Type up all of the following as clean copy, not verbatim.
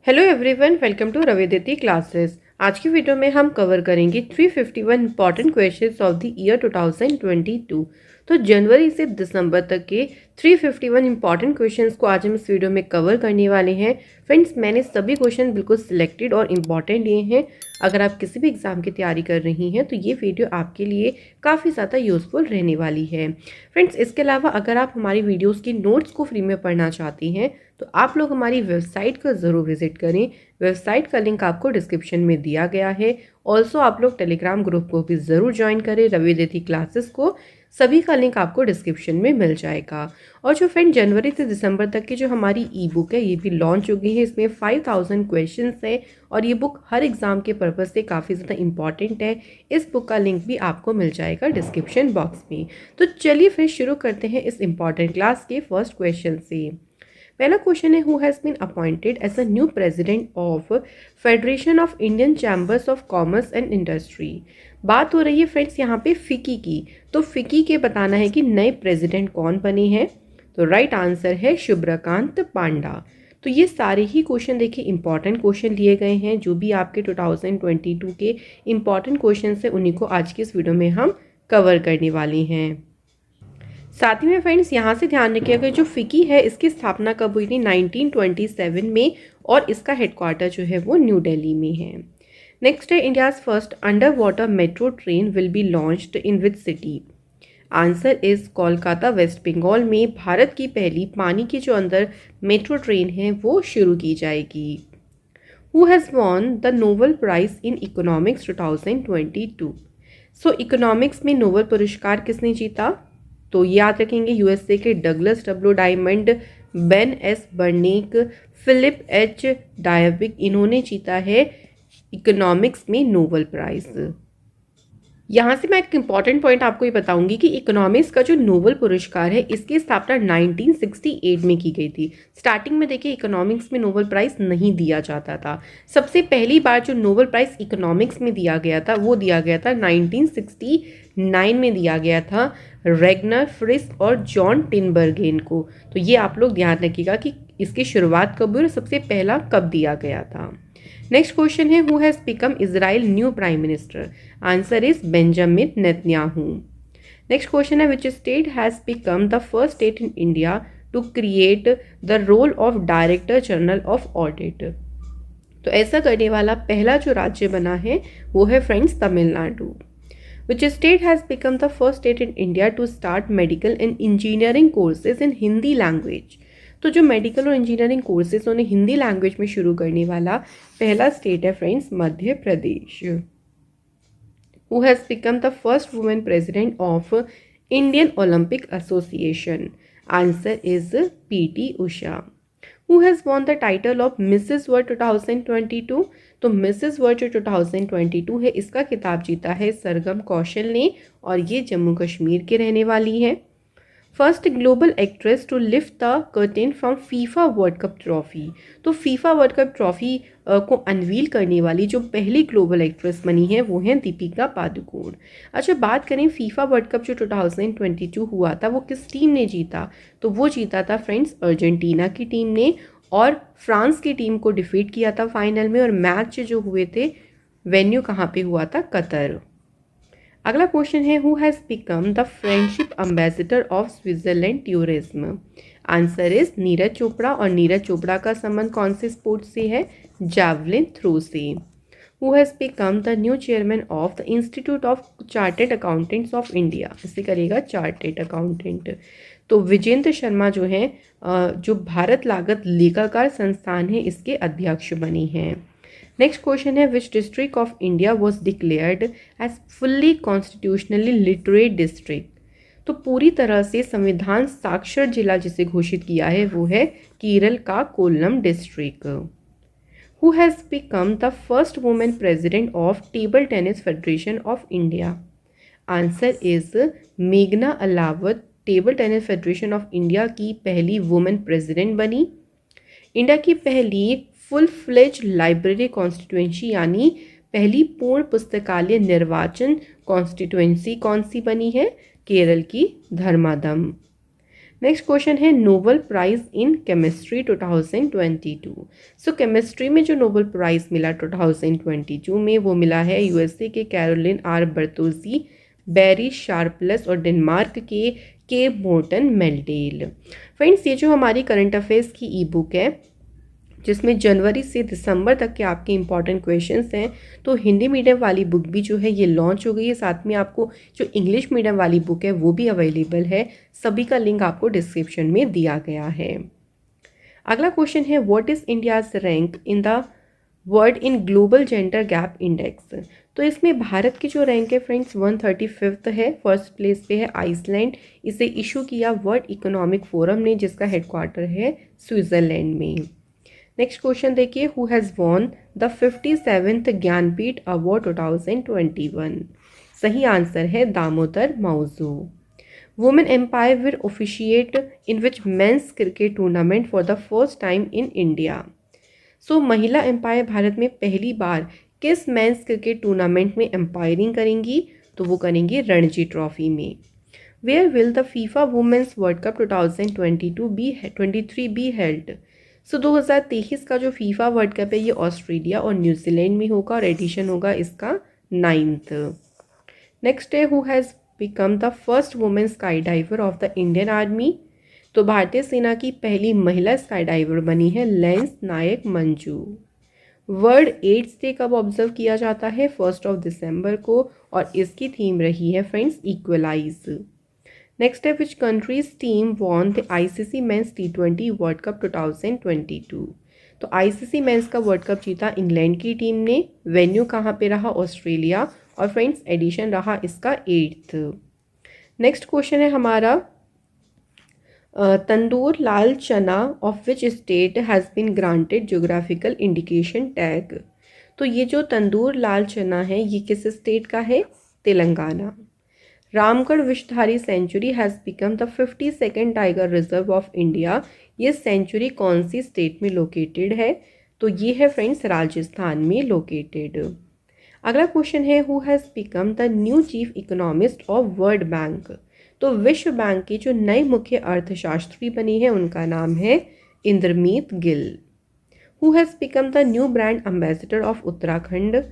Hello everyone, welcome to Raviditi classes. आज की video में हम कवर करेंगे 351 important questions of the year 2022। तो जनवरी से दिसंबर तक के 351 इंपॉर्टेंट क्वेश्चंस को आज हम इस वीडियो में कवर करने वाले हैं। फ्रेंड्स, मैंने सभी क्वेश्चन बिल्कुल सिलेक्टेड और इम्पॉर्टेंट लिए हैं। अगर आप किसी भी एग्जाम की तैयारी कर रही हैं तो ये वीडियो आपके लिए काफ़ी ज़्यादा यूजफुल रहने वाली है। फ्रेंड्स, इसके अलावा अगर आप हमारी वीडियोज़ की नोट्स को फ्री में पढ़ना चाहती हैं तो आप लोग हमारी वेबसाइट को ज़रूर विजिट करें। वेबसाइट का लिंक आपको डिस्क्रिप्शन में दिया गया है। ऑल्सो आप लोग टेलीग्राम ग्रुप को भी ज़रूर ज्वाइन करें, रविदिति क्लासेस को। सभी का लिंक आपको डिस्क्रिप्शन में मिल जाएगा। और जो फ्रेंड जनवरी से दिसंबर तक की जो हमारी ई बुक है ये भी लॉन्च हो गई है। इसमें 5000 क्वेश्चन है और ये बुक हर एग्ज़ाम के पर्पज़ से काफ़ी ज़्यादा इंपॉर्टेंट है। इस बुक का लिंक भी आपको मिल जाएगा डिस्क्रिप्शन बॉक्स में। तो चलिए फिर शुरू करते हैं इस इंपॉर्टेंट क्लास के फर्स्ट क्वेश्चन से। पहला क्वेश्चन है, who has been appointed as a new president of federation of Indian chambers of commerce and industry. बात हो रही है फ्रेंड्स यहाँ पे फिकी की। तो फिकी के बताना है कि नए प्रेसिडेंट कौन बने हैं। तो राइट आंसर है शुभ्रकांत पांडा। तो ये सारे ही क्वेश्चन देखिए इंपॉर्टेंट क्वेश्चन लिए गए हैं। जो भी आपके 2022 के इंपॉर्टेंट क्वेश्चन है उन्हीं को आज की इस वीडियो में हम कवर करने वाले हैं। साथ ही में फ्रेंड्स यहाँ से ध्यान रखिएगा, जो फिकी है इसकी स्थापना कब हुई थी? 1927 में, और इसका हेडक्वार्टर जो है वो न्यू दिल्ली में है। नेक्स्ट है, India's first under water metro train will be launched in which city. Answer is Kolkata, West Bengal में भारत की पहली पानी की जो अंदर मेट्रो ट्रेन है वो शुरू की जाएगी। Who has won the Nobel prize in economics 2022। सो इकोनॉमिक्स में नोबेल पुरस्कार किसने जीता? तो याद रखेंगे यूएसए के Douglas W Diamond, Ben S Bernanke, Philip H Dybvig, इन्होंने जीता है इकोनॉमिक्स में नोबेल प्राइज। यहाँ से मैं एक इम्पॉर्टेंट पॉइंट आपको ये बताऊंगी कि इकोनॉमिक्स का जो नोबेल पुरस्कार है इसकी स्थापना 1968 में की गई थी। स्टार्टिंग में देखिए इकोनॉमिक्स में नोबेल प्राइज़ नहीं दिया जाता था। सबसे पहली बार जो नोबेल प्राइज़ इकोनॉमिक्स में दिया गया था वो दिया गया था 1969 में दिया गया था रेगनर फ्रिस्क और जॉन टिनबर्गेन को। तो ये आप लोग ध्यान रखिएगा कि इसकी शुरुआत कब हुई और सबसे पहला कब दिया गया था। नेक्स्ट क्वेश्चन है, who has become Israel new prime minister. Answer is Benjamin Netanyahu. Next question है, which state has become the first state in India to create the role of director general of audit. तो ऐसा करने वाला पहला जो राज्य बना है वो है friends Tamil Nadu. Which state has become the first state in India to start medical and engineering courses in Hindi language. तो जो मेडिकल और इंजीनियरिंग कोर्सेज उन्हें हिंदी लैंग्वेज में शुरू करने वाला पहला स्टेट है friends Madhya Pradesh. Who has become the first women president of Indian Olympic association. Answer is PT Usha. Who has won the title of Mrs world 2022। तो मिसेस वर्ल्ड जो 2022 है इसका खिताब जीता है सरगम कौशल ने, और ये जम्मू कश्मीर के रहने वाली है। First global actress to lift the curtain from FIFA world cup trophy. तो फीफा वर्ल्ड कप ट्रॉफी को अनवील करने वाली जो पहली ग्लोबल एक्ट्रेस बनी है वो है दीपिका पादुकोण। अच्छा, बात करें फीफा वर्ल्ड कप जो 2022 हुआ था वो किस टीम ने जीता? तो वो जीता था फ्रेंड्स अर्जेंटीना की टीम ने, और फ्रांस की टीम को डिफीट किया था फाइनल में। और मैच जो हुए थे वेन्यू कहाँ पे हुआ था? कतर। अगला क्वेश्चन है, who has become the friendship ambassador of Switzerland tourism. Answer is Neeraj Chopra, और नीरज चोपड़ा का संबंध कौन से स्पोर्ट से है? जैवलिन थ्रो से। Who has become the new chairman of the institute of chartered accountants of India. इसे करेगा चार्टेड अकाउंटेंट। तो विजेंद्र शर्मा जो हैं जो भारत लागत लेखाकार संस्थान है इसके अध्यक्ष बने हैं। नेक्स्ट क्वेश्चन है, which district of India was declared as fully constitutionally literate district. तो पूरी तरह से संविधान साक्षर जिला जिसे घोषित किया है वो है केरल का Kollam district. Who has become the first women president of table tennis federation of India. Answer is मेघना Ahlawat table tennis federation of India की पहली वुमेन प्रेसिडेंट बनी। इंडिया की पहली फुल फ्लेज लाइब्रेरी कॉन्स्टिट्यूएंसी यानी पहली पूर्ण पुस्तकालय निर्वाचन कॉन्स्टिट्यूएंसी कौन सी बनी है? केरल की धर्मादम। नेक्स्ट क्वेश्चन है Nobel prize in chemistry 2022। So chemistry में जो नोबेल प्राइज मिला 2022 में वो मिला है यूएसए के कैरोलिन आर बर्तोजी, बैरी शार्पलेस और डेनमार्क के मोर्टन मेल्डेल। फ्रेंड्स, ये जो हमारी करंट अफेयर्स की ई बुक है जिसमें जनवरी से दिसंबर तक के आपके इंपॉर्टेंट क्वेश्चंस हैं, तो हिंदी मीडियम वाली बुक भी जो है ये लॉन्च हो गई है। साथ में आपको जो इंग्लिश मीडियम वाली बुक है वो भी अवेलेबल है। सभी का लिंक आपको डिस्क्रिप्शन में दिया गया है। अगला क्वेश्चन है what is India's rank in the world in global gender gap index. तो इसमें भारत की जो रैंक है फ्रेंड्स 135th है। फर्स्ट प्लेस पे है आइसलैंड। इसे इशू किया वर्ल्ड इकोनॉमिक फोरम ने, जिसका हेडक्वार्टर है स्विट्ज़रलैंड में। नेक्स्ट क्वेश्चन देखिए, who has won the 57th Jnanpith award 2021। सही आंसर है Damodar Mauzo. Women umpire will officiate in which men's cricket tournament for the first time in India. So महिला umpire Bharat में पहली बार किस मेंस क्रिकेट टूर्नामेंट में एम्पायरिंग करेंगी, तो वो करेंगी रणजी ट्रॉफी में। Where will the FIFA women's world cup 2023 be held. So 2023 का जो फीफा वर्ल्ड कप है ये ऑस्ट्रेलिया और न्यूजीलैंड में होगा और एडिशन होगा इसका 9th। नेक्स्ट है who has become the first women sky diver of the Indian army. तो भारतीय सेना की पहली महिला स्काई डाइवर बनी है लेंस नायक मंजू। वर्ल्ड एड्स डे कब ऑब्जर्व किया जाता है? 1 दिसंबर को, और इसकी थीम रही है फ्रेंड्स इक्वलाइज। नेक्स्ट है which countries team won the ICC men's T20 world cup 2022। तो आईसीसी मेंस का वर्ल्ड कप जीता इंग्लैंड की टीम ने। वेन्यू कहाँ पे रहा? ऑस्ट्रेलिया, और फ्रेंड्स एडिशन रहा इसका 8th। नेक्स्ट क्वेश्चन है हमारा तंदूर लाल चना of which state has been granted geographical indication tag. तो ये जो तंदूर लाल चना है ये किस स्टेट का है? Telangana. Ramgarh Vishdhari sanctuary has become the 52nd tiger reserve of India. ये सेंचुरी कौन सी स्टेट में लोकेटेड है? तो ये है फ्रेंड्स राजस्थान में लोकेटेड। अगला क्वेश्चन है who has become the new chief economist of world bank. तो विश्व बैंक के जो नए मुख्य अर्थशास्त्री बने हैं उनका नाम है Indermeet Gill. Who has become the new brand ambassador of Uttarakhand.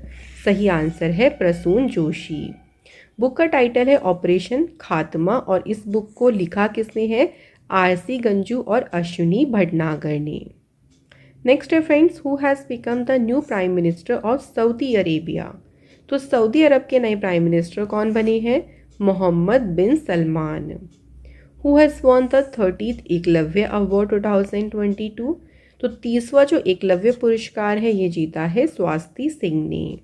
सही आंसर है प्रसून जोशी। बुक का टाइटल है ऑपरेशन खात्मा, और इस बुक को लिखा किसने है? आरसी गंजू और अश्विनी भटनागर ने। नेक्स्ट है friends who has become the new prime minister of Saudi Arabia. तो सऊदी अरब के नए प्राइम मिनिस्टर कौन बने हैं? Mohammed bin Salman. Who has won the 30th Eklavya award 2022। तो 30वां जो एकलव्य पुरस्कार है ये जीता है स्वाति सिंह ने।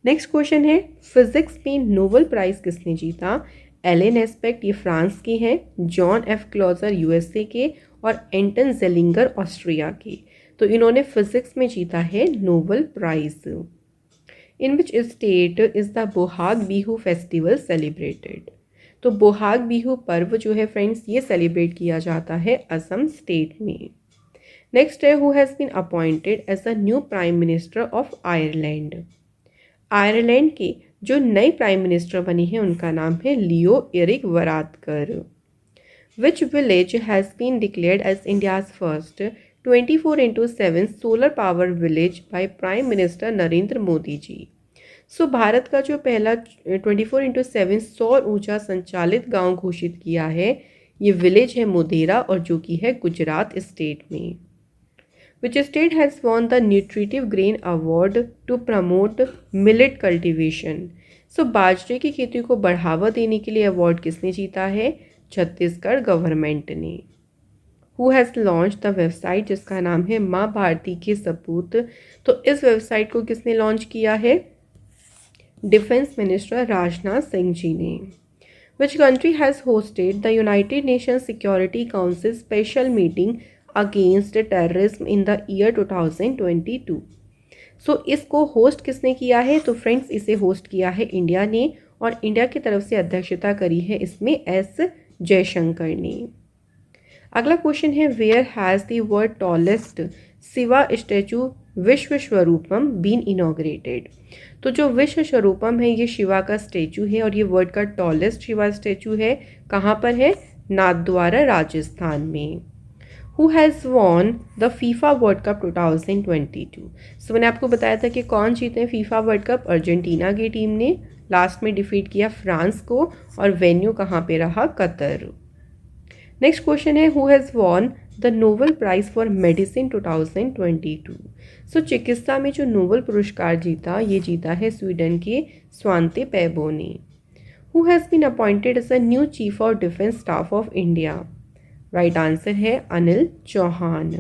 नेक्स्ट क्वेश्चन है फिजिक्स में नोबेल प्राइज़ किसने जीता? एलन एस्पेक्ट, ये फ्रांस के हैं, जॉन एफ क्लॉजर यूएसए के, और एंटन जेलिंगर ऑस्ट्रिया के। तो इन्होंने फिजिक्स में जीता है Nobel prize. In which state is the Bohag Bihu festival celebrated. तो बोहाग बिहू पर्व जो है फ्रेंड्स ये सेलिब्रेट किया जाता है असम स्टेट में। नेक्स्ट है who has been appointed as the new prime minister of Ireland. Ireland के जो नए प्राइम मिनिस्टर बने हैं उनका नाम है Leo Eric Varadkar. Which village has been declared as India's first 24/7 solar power village by prime minister Narendra Modi ji. So Bharat का जो पहला 24/7 सौर ऊर्जा संचालित गांव घोषित किया है ये विलेज है मोधेरा, और जो कि है गुजरात स्टेट में। Which state has won the Nutritive Grain Award to promote millet cultivation? So बाजरे की खेती को बढ़ावा देने के लिए अवार्ड किसने जीता है? छत्तीसगढ़ गवर्नमेंट ने। Who has launched the website जिसका नाम है माँ भारती के सपूत। तो इस वेबसाइट को किसने लॉन्च किया है? डिफेंस मिनिस्टर राजनाथ सिंह जी ने। Which country has hosted the United Nations Security Council special meeting against terrorism in the year 2022। सो इसको होस्ट किसने किया है? तो फ्रेंड्स इसे होस्ट किया है इंडिया ने, और इंडिया की तरफ से अध्यक्षता करी है इसमें एस जयशंकर ने। अगला क्वेश्चन है where has the world tallest Shiva statue Vishwa Swaroopam been inaugurated. तो जो विश्व स्वरूपम है ये शिवा का स्टैचू है, और ये वर्ल्ड का टॉलेस्ट शिवा स्टैचू है। कहाँ पर है? नाथद्वारा राजस्थान में। Who has won the FIFA world cup 2022? सो मैंने आपको बताया था कि कौन जीते हैं फीफा वर्ल्ड कप। अर्जेंटीना की टीम ने लास्ट में डिफीट किया फ्रांस को, और वेन्यू कहाँ पे रहा? कतर। नेक्स्ट क्वेश्चन है, who has won the Nobel prize for medicine 2022? सो चिकित्सा में जो नोबेल पुरस्कार जीता, ये जीता है स्वीडन के स्वांते पैबो ने। Who has been appointed as a new chief of defence staff of India? Right answer है अनिल चौहान।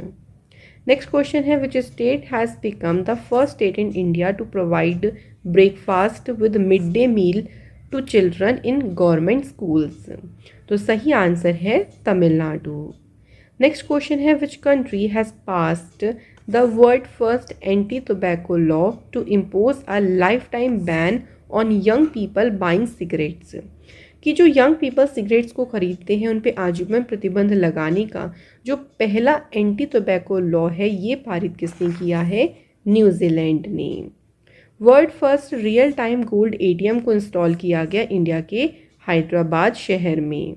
नेक्स्ट क्वेश्चन है, which state has become the first state in India to provide breakfast with mid day meal to children in government schools? तो सही answer है Tamil Nadu. Next question है, which country has passed the world first anti tobacco law to impose a lifetime ban on young people buying cigarettes? कि जो young people cigarettes को खरीदते हैं उन पे आजीवन प्रतिबंध लगाने का जो पहला एंटी टोबैको लॉ है, ये पारित किसने किया है? न्यूजीलैंड ने। World first real time gold ATM को इंस्टॉल किया गया इंडिया के हैदराबाद शहर में।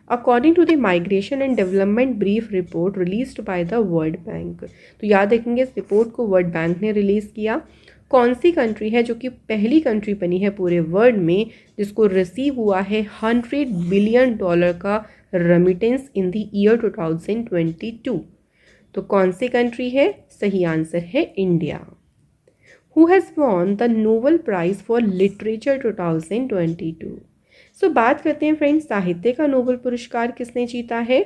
According to the migration and development brief report released by the world bank, तो याद रखेंगे इस रिपोर्ट को वर्ल्ड बैंक ने रिलीज़ किया। कौन सी कंट्री है जो कि पहली कंट्री बनी है पूरे वर्ल्ड में जिसको रिसीव हुआ है $100 बिलियन का रेमिटेंस इन द ईयर 2022? तो कौन सी कंट्री है? सही आंसर है India. Who has won the Nobel prize for literature 2022? सो बात करते हैं फ्रेंड्स, साहित्य का नोबेल पुरस्कार किसने जीता है?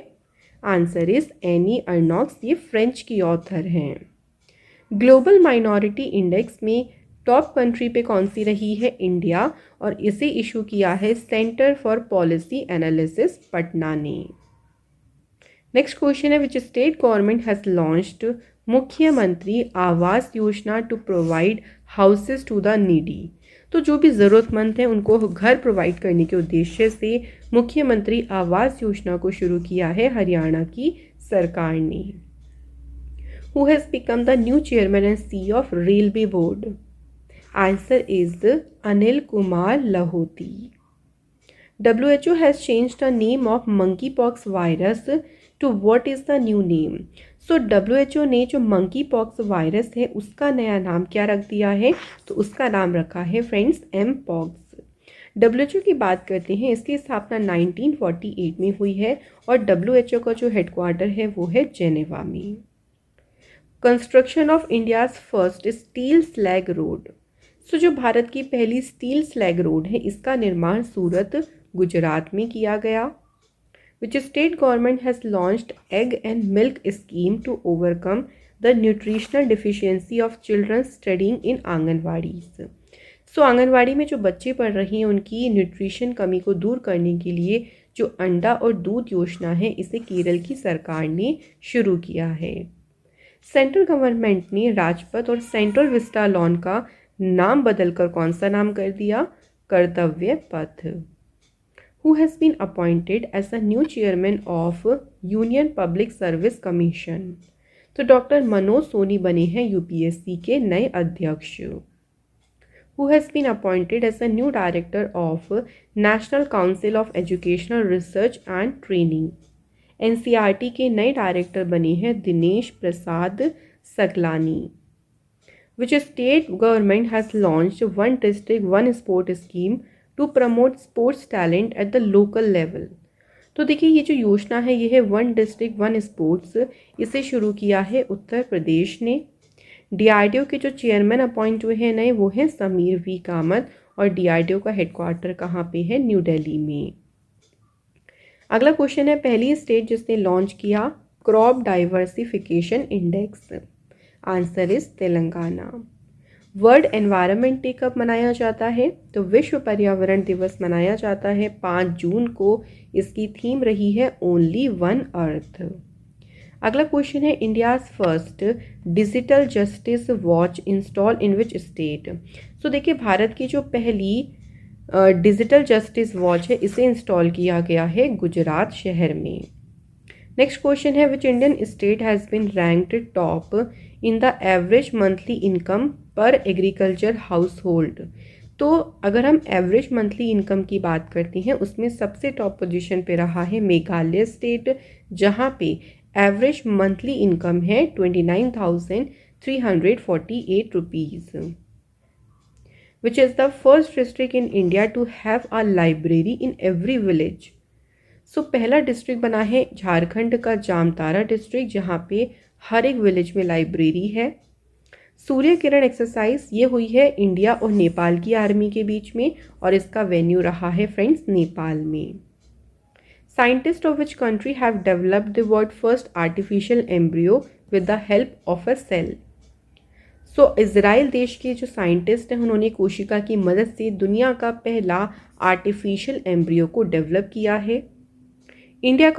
आंसर इज एनी अर्नॉक्स, ये फ्रेंच की ऑथर हैं। ग्लोबल माइनॉरिटी इंडेक्स में टॉप कंट्री पे कौन सी रही है? इंडिया, और इसे इशू किया है centre for policy analysis Patna ने। नेक्स्ट क्वेश्चन है, which state government has launched Mukhyamantri Awas Yojana to provide houses to the needy? तो जो भी ज़रूरतमंद हैं उनको घर प्रोवाइड करने के उद्देश्य से मुख्यमंत्री आवास योजना को शुरू किया है हरियाणा की सरकार ने। Who has become the new chairman and CEO of railway board? Answer is Anil Kumar Lahoti. WHO has changed the name of monkeypox virus to what is the new name? So WHO ने जो monkeypox वायरस है उसका नया नाम क्या रख दिया है? तो उसका नाम रखा है फ्रेंड्स mpox। WHO की बात करते हैं, इसकी स्थापना 1948 में हुई है और WHO का जो हेडक्वार्टर है वो है जेनेवा में। Construction of India's first steel slag road. So जो भारत की पहली स्टील स्लैग रोड है इसका निर्माण सूरत गुजरात में किया गया। Which state government has launched egg and milk scheme to overcome the nutritional deficiency of children studying in anganwadis? So anganwadi में जो बच्चे पढ़ रही हैं उनकी न्यूट्रिशन कमी को दूर करने के लिए जो अंडा और दूध योजना है इसे केरल की सरकार ने शुरू किया है। सेंट्रल गवर्नमेंट ने राजपथ और सेंट्रल विस्टा लॉन का नाम बदलकर कौन सा नाम कर दिया? Kartavya Path. Who has been appointed as a new chairman of union public service commission? तो डॉक्टर मनोज सोनी बने हैं यूपीएससी के नए अध्यक्ष। Who has been appointed as a new director of national council of educational research and training? NCERT के नए director बने हैं Dinesh Prasad Saklani. Which state government has launched one district one sport scheme to promote sports talent at the local level? तो देखिए ये जो योजना है ये है वन डिस्ट्रिक्ट वन स्पोर्ट्स, इसे शुरू किया है उत्तर प्रदेश ने। डीआरडीओ के जो चेयरमैन अपॉइंट हुए हैं नए वो हैं समीर वी कामत, और डीआरडीओ का हेडक्वार्टर कहाँ पे है? न्यू दिल्ली में। अगला क्वेश्चन है, पहली स्टेट जिसने लॉन्च किया crop diversification index? Answer is Telangana. World environment day कब मनाया जाता है? तो विश्व पर्यावरण दिवस मनाया जाता है 5 जून को। इसकी थीम रही है ओनली वन अर्थ। अगला क्वेश्चन है, India's first digital justice watch install in which state? So देखिए भारत की जो पहली डिजिटल जस्टिस वॉच है इसे इंस्टॉल किया गया है गुजरात शहर में। नेक्स्ट क्वेश्चन है, which Indian state has been ranked top in the average monthly income per agriculture household? तो अगर हम एवरेज मंथली इनकम की बात करते हैं, उसमें सबसे टॉप पोजीशन पे रहा है मेघालय स्टेट, जहाँ पे एवरेज मंथली इनकम है 29,348 rupees, which is the first district in India to have a library in every village. सो पहला डिस्ट्रिक्ट बना है झारखंड का जामतारा डिस्ट्रिक्ट, जहाँ पे हर एक विलेज में लाइब्रेरी है। सूर्य किरण एक्सरसाइज ये हुई है इंडिया और नेपाल की आर्मी के बीच में, और इसका वेन्यू रहा है फ्रेंड्स नेपाल में। Scientist of which country have developed the world first artificial embryo with the help of a cell. So Israel देश के जो साइंटिस्ट हैं, उन्होंने कोशिका की मदद से दुनिया का पहला आर्टिफिशियल एम्ब्रियो को डेवलप किया है। इंडिया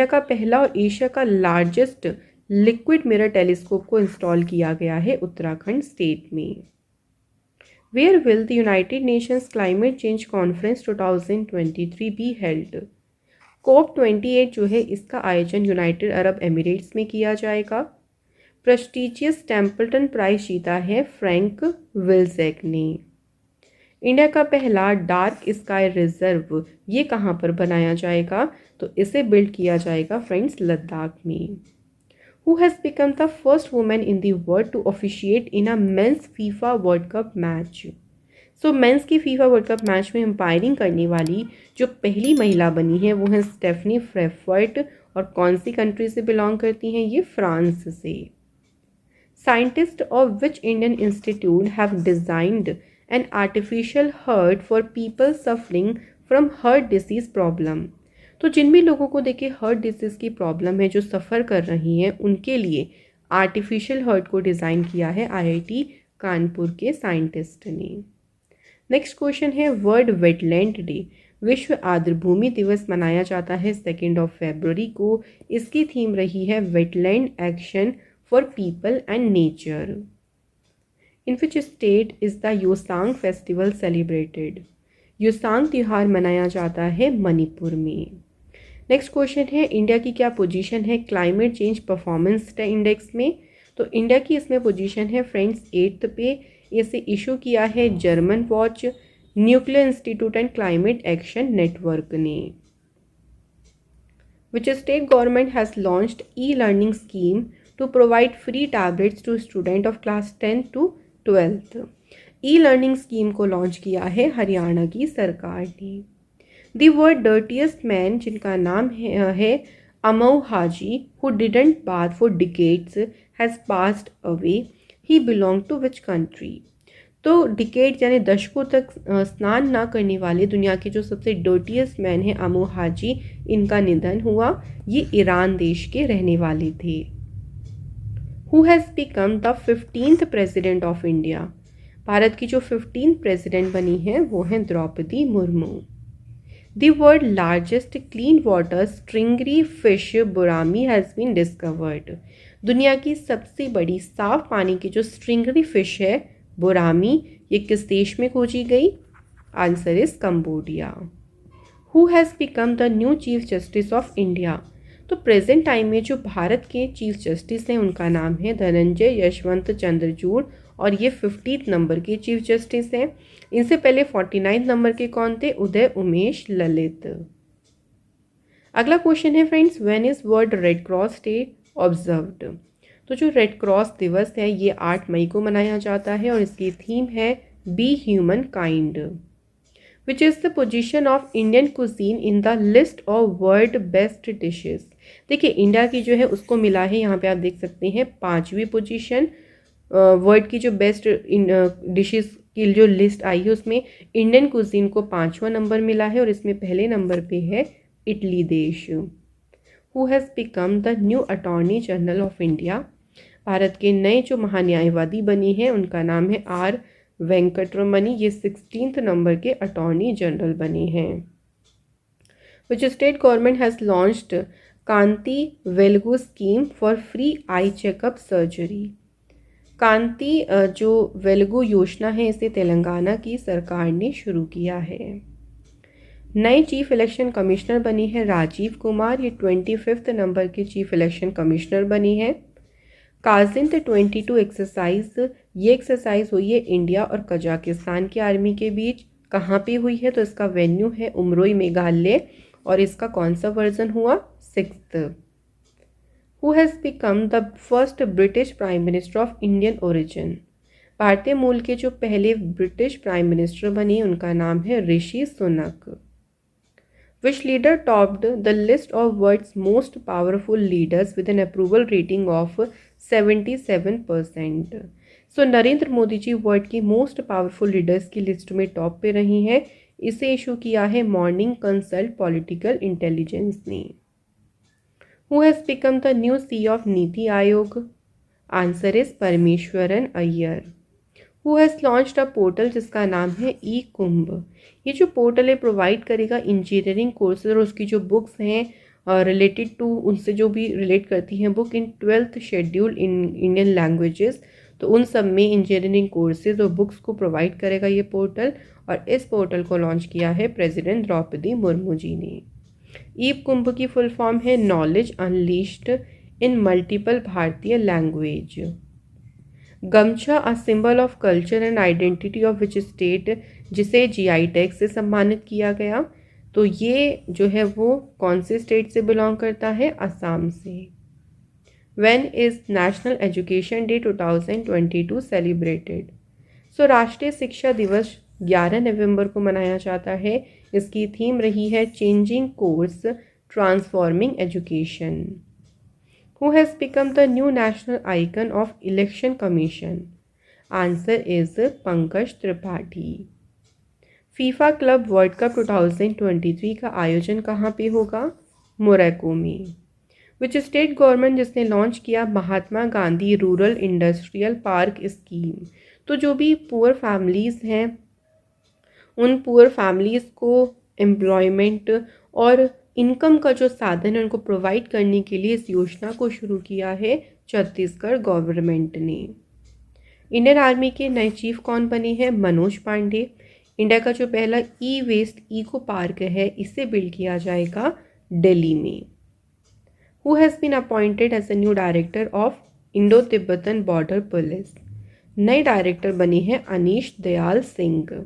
का पहला और एशिया का लार्जेस्ट लिक्विड मिरर टेलीस्कोप को इंस्टॉल किया गया है उत्तराखंड स्टेट में। Where will the United nations climate change conference 2023 be held. COP28 जो है, इसका आयोजन यूनाइटेड अरब एमिरेट्स में किया जाएगा। प्रेस्टिजियस टेम्पल्टन प्राइज जीता है फ्रैंक विल्जेक ने। इंडिया का पहला डार्क स्काई रिजर्व ये कहाँ पर बनाया जाएगा, तो इसे बिल्ड किया जाएगा फ्रेंड्स लद्दाख में। Who has become the first women in the world to officiate in a men's FIFA world cup match. So men's की फीफा वर्ल्ड कप मैच में एम्पायरिंग करने वाली जो पहली महिला बनी है वो है स्टेफनी फ्रेफर्ट, और कौन सी कंट्री से बिलोंग करती हैं, ये फ्रांस से। Scientist of which Indian institute have designed an artificial heart for people suffering from heart disease problem. तो जिन भी लोगों को देखिए हार्ट डिसीज़ की प्रॉब्लम है, जो सफ़र कर रही हैं, उनके लिए आर्टिफिशियल हार्ट को डिज़ाइन किया है IIT कानपुर के साइंटिस्ट ने। नेक्स्ट क्वेश्चन है वर्ल्ड वेटलैंड डे। विश्व आर्द्रभूमि दिवस मनाया जाता है 2 फरवरी को। इसकी थीम रही है wetland action for people and nature. In which state is the Yaosang festival celebrated. Yaosang त्यौहार मनाया जाता है मणिपुर में। नेक्स्ट क्वेश्चन है इंडिया की क्या पोजीशन है क्लाइमेट चेंज परफॉर्मेंस इंडेक्स में। तो इंडिया की इसमें पोजीशन है फ्रेंड्स 8th पे। इसे इशू किया है German watch, nuclear institute and climate action network ने। Which state government has launched e-learning scheme to provide free tablets to student of class 10 to 12th। E-learning scheme को launch किया है हरियाणा की सरकार ने। दी वर्ल्ड डर्टीएस्ट मैन, जिनका नाम है Amou Haji, who didn't bath for decades, has passed away. He belong to which country. तो डिकेड यानी दशकों तक स्नान ना करने वाले दुनिया के जो सबसे डर्टीएस्ट मैन है अमऊ हाजी, इनका निधन हुआ। ये ईरान देश के रहने वाले थे। Who has become the 15th president of India. Bharat की जो 15th प्रेसिडेंट बनी है वो हैं Draupadi Murmu. The world largest clean water stingray fish Boramy has been discovered. दुनिया की सबसे बड़ी साफ पानी की जो स्ट्रिंगरी फिश है बुरामी, ये किस देश में खोजी गई? Answer is Cambodia. Who has become the new chief justice of India. तो प्रेजेंट टाइम में जो भारत के चीफ जस्टिस हैं उनका नाम है धनंजय यशवंत चंद्रचूड़, और ये 50th नंबर के चीफ जस्टिस हैं। इनसे पहले 49th नंबर के कौन थे? उदय उमेश ललित। अगला क्वेश्चन है friends, when is world red cross day observed. तो जो रेड क्रॉस दिवस है ये 8 मई को मनाया जाता है, और इसकी थीम है be human kind. Which is the position of Indian cuisine in the list of world best dishes. देखिए इंडिया की जो है उसको मिला है, यहाँ पे आप देख सकते हैं 5वीं पोजीशन। वर्ल्ड की जो बेस्ट डिशेस की जो लिस्ट आई है उसमें इंडियन कुजीन को 5वां नंबर मिला है, और इसमें पहले नंबर पे है इटली देश। Who has become the new attorney general of India. Bharat के नए जो महान्यायवादी बनी हैं उनका नाम है आर वेंकटरमणी। ये 16th नंबर के अटॉर्नी जनरल बने हैं। Which state government has launched Kanti Velugu scheme for free eye checkup surgery. Kanti जो वेलगू योजना है इसे तेलंगाना की सरकार ने शुरू किया है। नए चीफ इलेक्शन कमिश्नर बनी है राजीव कुमार। ये 25th नंबर की चीफ इलेक्शन कमिश्नर बनी है। काजिन 22 एक्सरसाइज, ये एक्सरसाइज हुई है इंडिया और कजाकिस्तान की आर्मी के बीच। कहाँ पे हुई है? तो इसका वेन्यू है उमरोई मेघालय और इसका कौन सा वर्जन हुआ? 6th। Who has become the first British prime minister of Indian origin? भारतीय मूल के जो पहले ब्रिटिश प्राइम मिनिस्टर बने उनका नाम है Rishi Sunak. Which leader topped the list of world's most powerful leaders with an approval rating of 77%? So Narendra Modi ji world की मोस्ट पावरफुल लीडर्स की लिस्ट में टॉप पे रही हैं। इसे इशू किया है मॉर्निंग कंसल्ट पॉलिटिकल इंटेलिजेंस ने। Who has become the new CEO of NITI Aayog? Answer is Parameswaran Iyer. Who has launched a portal जिसका नाम है ई कुंभ? ये जो पोर्टल है प्रोवाइड करेगा इंजीनियरिंग कोर्सेज और उसकी जो बुक्स हैं रिलेटेड टू उनसे जो भी रिलेट करती हैं book in 12th schedule in Indian languages, तो उन सब में इंजीनियरिंग कोर्सेज और बुक्स को प्रोवाइड करेगा ये पोर्टल। और इस पोर्टल को लॉन्च किया है प्रेसिडेंट द्रौपदी मुर्मू जी ने। ई कुंभ की फुल फॉर्म है नॉलेज अनलीश्ड इन मल्टीपल भारतीय लैंग्वेज। गमछा a symbol of culture and identity of which state, जिसे जीआई टैग से सम्मानित किया गया, तो ये जो है वो कौन से स्टेट से बिलोंग करता है? असम से। When is national education day 2022 celebrated? So राष्ट्रीय शिक्षा दिवस 11 नवंबर को मनाया जाता है। इसकी थीम रही है changing course transforming education. Who has become the new national icon of Election Commission? Answer is Pankaj Tripathi. FIFA club world cup 2023 का आयोजन कहाँ पे होगा? मोरक्को में। विच स्टेट गवर्नमेंट जिसने लॉन्च किया Mahatma Gandhi rural industrial park scheme? तो जो भी पुअर फैमिलीज़ हैं उन पुअर फैमिलीज़ को एम्प्लॉयमेंट और इनकम का जो साधन है उनको प्रोवाइड करने के लिए इस योजना को शुरू किया है छत्तीसगढ़ गवर्नमेंट ने। इंडियन आर्मी के नए चीफ कौन बने हैं? मनोज पांडे। इंडिया का जो पहला ई वेस्ट इको पार्क है इसे बिल्ड किया जाएगा दिल्ली में। Who has been appointed as a new director of Indo Tibetan border police? नए डायरेक्टर बने हैं अनीश दयाल सिंह।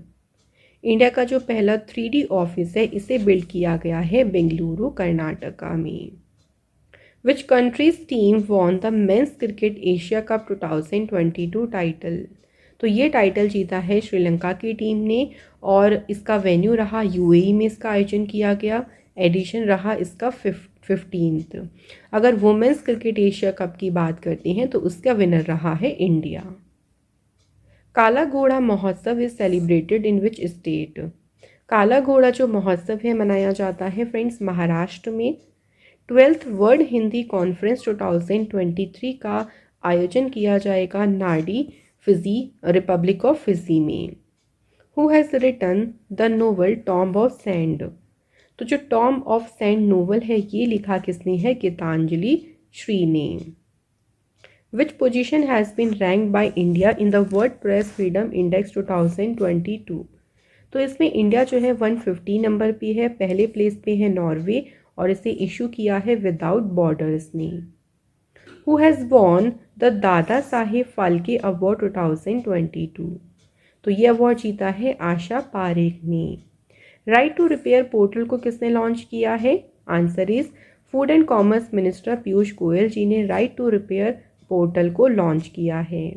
इंडिया का जो पहला 3D ऑफिस है इसे बिल्ड किया गया है बेंगलुरु कर्नाटका में। विच countries team won the men's cricket Asia cup 2022 title? तो ये टाइटल जीता है श्रीलंका की टीम ने और इसका वेन्यू रहा यूएई में इसका आयोजन किया गया। एडिशन रहा इसका 15th। अगर वुमेंस क्रिकेट एशिया कप की बात करते हैं तो उसका विनर रहा है इंडिया। काला घोड़ा महोत्सव is celebrated in which state? काला घोड़ा जो महोत्सव है मनाया जाता है फ्रेंड्स महाराष्ट्र में। 12th वर्ल्ड हिंदी कॉन्फ्रेंस 2023 का आयोजन किया जाएगा Nadi Fiji republic of Fiji में। Who has written the novel tomb of sand? तो जो टॉम्ब ऑफ सैंड नोवेल है ये लिखा किसने है? गीतांजलि श्री ने। Which position has been ranked by India in the World Press Freedom Index 2022? तो इसमें इंडिया जो है 150 नंबर पे है, पहले प्लेस पे है नॉर्वे और इसे इशू किया है विदाउट बॉर्डर्स ने। Who has won the Dada Saheb Phalke award 2022? तो ये अवार्ड जीता है आशा पारेख ने। राइट टू रिपेयर पोर्टल को किसने लॉन्च किया है? Answer is food and commerce minister Piyush Goyal ji ने राइट टू रिपेयर पोर्टल को लॉन्च किया है।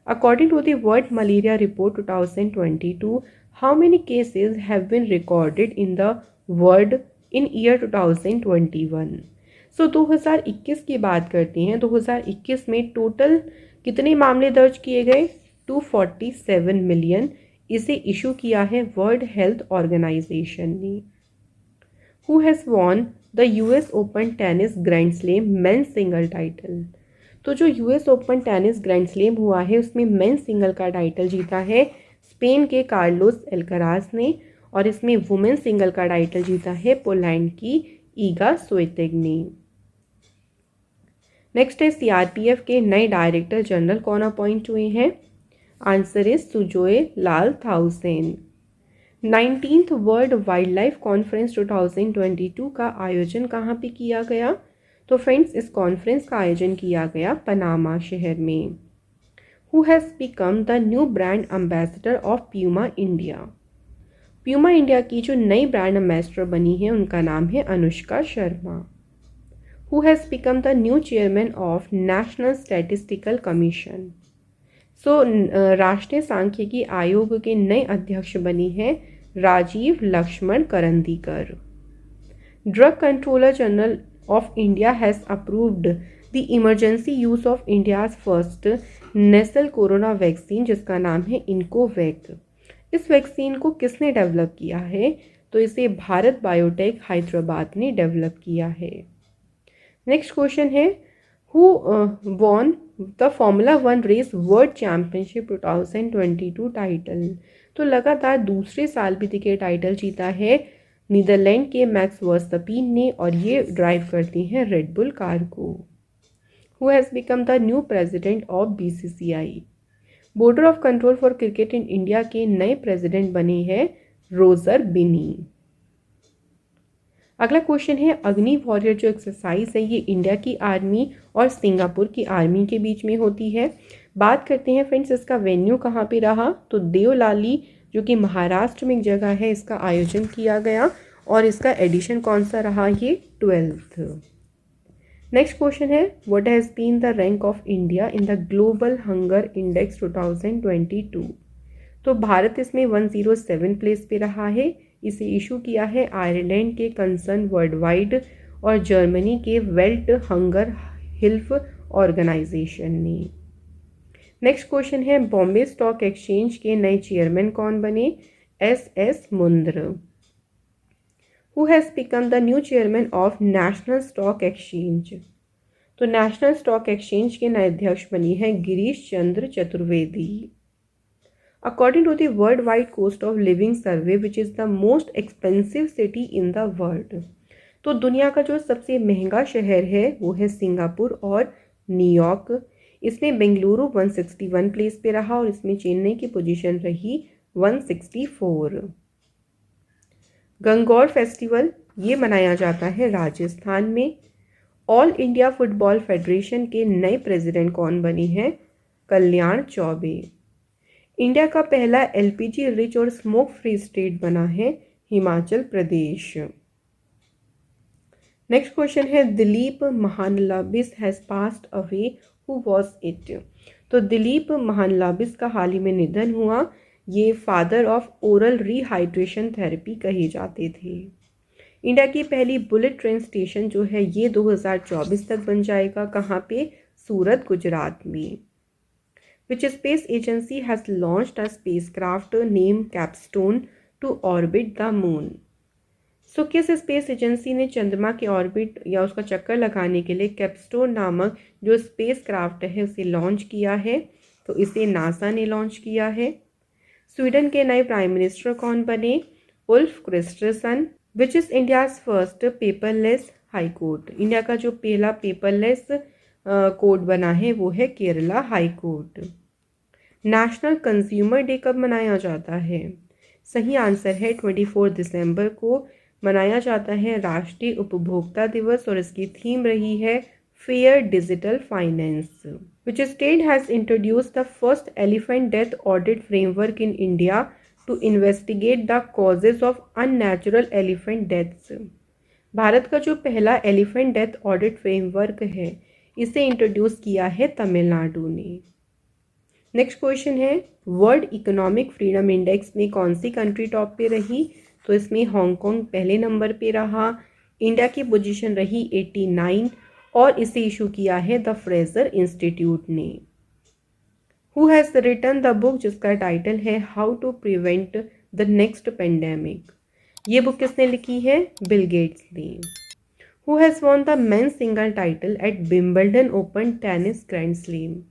According to the world malaria report 2022, how many cases have been recorded in the world in year 2021? So 2021 की बात करते हैं। 2021 में टोटल कितने मामले दर्ज किए गए? 247 मिलियन। इसे इशू किया है वर्ल्ड हेल्थ ऑर्गेनाइजेशन ने। Who has won the US open tennis grand slam mains single title? तो जो US open tennis grand slam हुआ है उसमें मेंस सिंगल का टाइटल जीता है स्पेन के कार्लोस एल्कराज ने और इसमें वुमेन सिंगल का टाइटल जीता है पोलैंड की ईगा स्विएतेक ने। नेक्स्ट है सीआरपीएफ के नए डायरेक्टर जनरल कौन अपॉइंट हुए हैं? Answer is Sujoy Lal Thaosen. 19th world wildlife conference 2022 का आयोजन कहाँ पे किया गया? तो फ्रेंड्स इस कॉन्फ्रेंस का आयोजन किया गया पनामा शहर में। Who has become the new brand ambassador of Puma India. Puma India की जो नई ब्रांड एम्बेसडर बनी है उनका नाम है Anushka Sharma. Who has become the new chairman of national statistical commission. So राष्ट्रीय सांख्यिकी आयोग के नए अध्यक्ष बनी है Rajeev Laxman Karandikar. Drug controller general of India has approved the emergency use of India's first nasal corona vaccine, जिसका नाम है इनकोवैक। इस वैक्सीन को किसने डेवलप किया है? तो इसे भारत बायोटेक हैदराबाद ने डेवलप किया है। नेक्स्ट क्वेश्चन है, who won the formula 1 race world championship 2022 title. तो लगातार दूसरे साल भी देखिए टाइटल जीता है नीदरलैंड के मैक्स वर्स्टैपिन ने, और ये ड्राइव करती हैं रेड बुल कार को। Who has become the new president of BCCI. Board of control for cricket in India के नए प्रेसिडेंट बने हैं रोजर बिनी। अगला क्वेश्चन है, अग्नि वॉरियर जो एक्सरसाइज है ये इंडिया की आर्मी और सिंगापुर की आर्मी के बीच में होती है। बात करते हैं फ्रेंड्स इसका वेन्यू कहाँ पे रहा, तो देवलाली जो कि महाराष्ट्र में एक जगह है, इसका आयोजन किया गया और इसका एडिशन कौन सा रहा, ये 12th। नेक्स्ट क्वेश्चन है, what has been the rank of India in the global hunger index 2022। तो भारत इसमें 107 प्लेस पे रहा है। इसे इशू किया है आयरलैंड के कंसर्न वर्ल्ड वाइड और जर्मनी के वेल्ट हंगर हिल्फ ऑर्गेनाइजेशन ने। नेक्स्ट क्वेश्चन है, बॉम्बे स्टॉक एक्सचेंज के नए चेयरमैन कौन बने? S Mundra. Who has become the new chairman of national stock exchange. तो नेशनल स्टॉक एक्सचेंज के नए अध्यक्ष बनी है Girish Chandra Chaturvedi. According to the Worldwide Cost of Living Survey, which is the most expensive city in the world, तो दुनिया का जो सबसे महंगा शहर है वो है सिंगापुर और न्यूयॉर्क। इसमें बेंगलुरु 161 प्लेस पे रहा और इसमें चेन्नई की पोजीशन रही 164। गंगौर फेस्टिवल ये मनाया जाता है राजस्थान में। ऑल इंडिया फुटबॉल फेडरेशन के नए प्रेसिडेंट कौन बनी हैं? कल्याण चौबे। इंडिया का पहला एलपीजी रिच और स्मोक फ्री स्टेट बना है हिमाचल प्रदेश। नेक्स्ट क्वेश्चन है, Dilip Mahalanabis has passed away, who was it. तो दिलीप महानलाबिस का हाल ही में निधन हुआ। ये father of oral rehydration therapy कहे जाते थे। इंडिया की पहली बुलेट ट्रेन स्टेशन जो है ये 2024 तक बन जाएगा। कहाँ पे? सूरत, गुजरात में। Which space agency has launched a spacecraft named Capstone to orbit the moon? So किस स्पेस एजेंसी ने चंद्रमा के ऑर्बिट या उसका चक्कर लगाने के लिए कैप्स्टोन नामक जो स्पेस क्राफ्ट है उसे लॉन्च किया है? तो इसे नासा ने लॉन्च किया है। स्वीडन के नए प्राइम मिनिस्टर कौन बने? Ulf Kristersson. Which is India's first paperless high court. India का जो पहला पेपरलेस कोर्ट बना है वो है Kerala high court. National consumer day कब मनाया जाता है? सही आंसर है 24 दिसंबर को मनाया जाता है राष्ट्रीय उपभोक्ता दिवस और इसकी थीम रही है fair digital finance. Which state has introduced the first elephant death audit framework in India to investigate the causes of unnatural elephant deaths. Bharat का जो पहला एलिफेंट डेथ ऑडिट फ्रेमवर्क है इसे इंट्रोड्यूस किया है तमिलनाडु ने। नेक्स्ट क्वेश्चन है, वर्ल्ड इकोनॉमिक फ्रीडम इंडेक्स में कौन सी कंट्री टॉप पे रही? तो इसमें हांगकांग पहले नंबर पे रहा। इंडिया की पोजीशन रही 89 और इसे इशू किया है द फ्रेजर इंस्टीट्यूट ने। Who has written the book जिसका टाइटल है how to prevent the next pandemic. ये बुक किसने लिखी है? बिल गेट्स ने। Who has won the men's single title at Wimbledon open tennis grand slam.